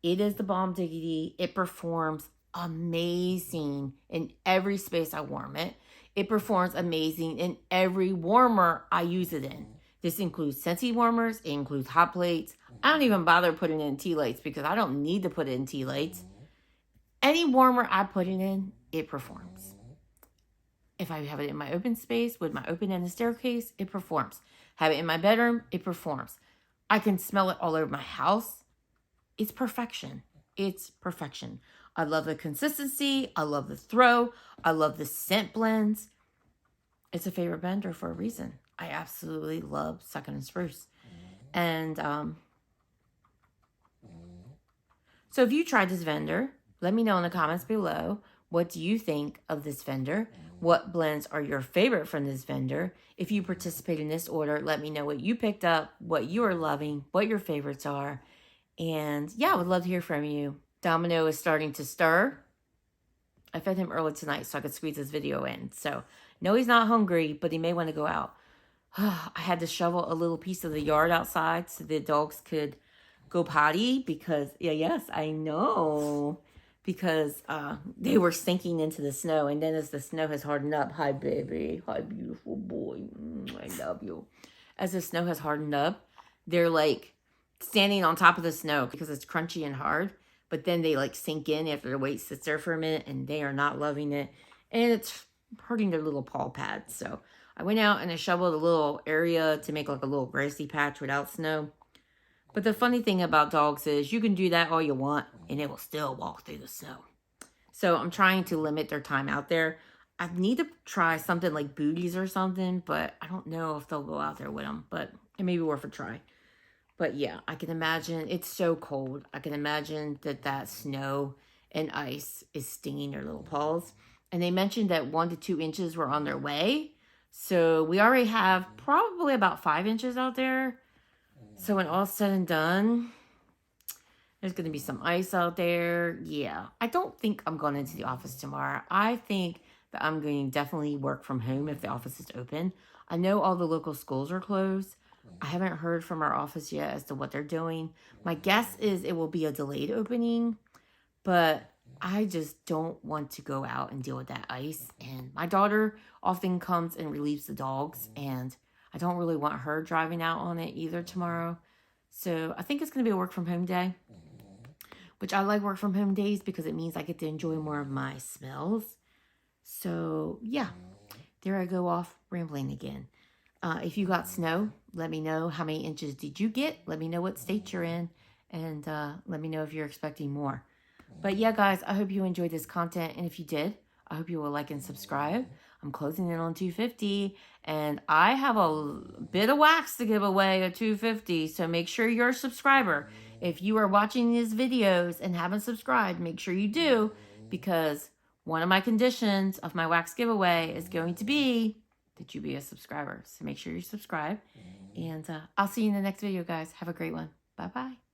Speaker 1: It is the bomb diggity. It performs amazing in every space I warm it. It performs amazing in every warmer I use it in. This includes Scentsy warmers. It includes hot plates. I don't even bother putting it in tea lights because I don't need to put it in tea lights. Any warmer I put it in, it performs. If I have it in my open space with my open-ended staircase, it performs. Have it in my bedroom, it performs. I can smell it all over my house. It's perfection. It's perfection. I love the consistency. I love the throw. I love the scent blends. It's a favorite vendor for a reason. I absolutely love Second & Spruce. And so if you tried this vendor, let me know in the comments below. What do you think of this vendor? What blends are your favorite from this vendor? If you participate in this order, let me know what you picked up, what you are loving, what your favorites are. And yeah, I would love to hear from you. Domino is starting to stir. I fed him early tonight so I could squeeze this video in. So, no, he's not hungry, but he may want to go out. I had to shovel a little piece of the yard outside so the dogs could go potty because, yes, I know. Because they were sinking into the snow. And then as the snow has hardened up, hi, baby. Hi, beautiful boy. I love you. As the snow has hardened up, they're like standing on top of the snow because it's crunchy and hard. But then they like sink in after the weight sits there for a minute and they are not loving it. And it's hurting their little paw pads. So I went out and I shoveled a little area to make like a little grassy patch without snow. But the funny thing about dogs is you can do that all you want and it will still walk through the snow. So I'm trying to limit their time out there. I need to try something like booties or something, but I don't know if they'll go out there with them. But it may be worth a try. But yeah, I can imagine it's so cold. I can imagine that snow and ice is stinging their little paws. And they mentioned that 1 to 2 inches were on their way. So we already have probably about 5 inches out there. So when all's said and done, there's going to be some ice out there. Yeah, I don't think I'm going into the office tomorrow. I think that I'm going to definitely work from home if the office is open. I know all the local schools are closed. I haven't heard from our office yet as to what they're doing. My guess is it will be a delayed opening, but I just don't want to go out and deal with that ice. And my daughter often comes and relieves the dogs, and I don't really want her driving out on it either tomorrow. So I think it's going to be a work from home day, which I like work from home days because it means I get to enjoy more of my smells. So yeah, there I go off rambling again. If you got snow, let me know how many inches did you get. Let me know what state you're in, and let me know if you're expecting more. But yeah, guys, I hope you enjoyed this content, and if you did, I hope you will like and subscribe. I'm closing in on 250, and I have a bit of wax to give away at 250, so make sure you're a subscriber. If you are watching these videos and haven't subscribed, make sure you do, because one of my conditions of my wax giveaway is going to be that you be a subscriber. So make sure you subscribe, and I'll see you in the next video, guys. Have a great one. Bye-bye.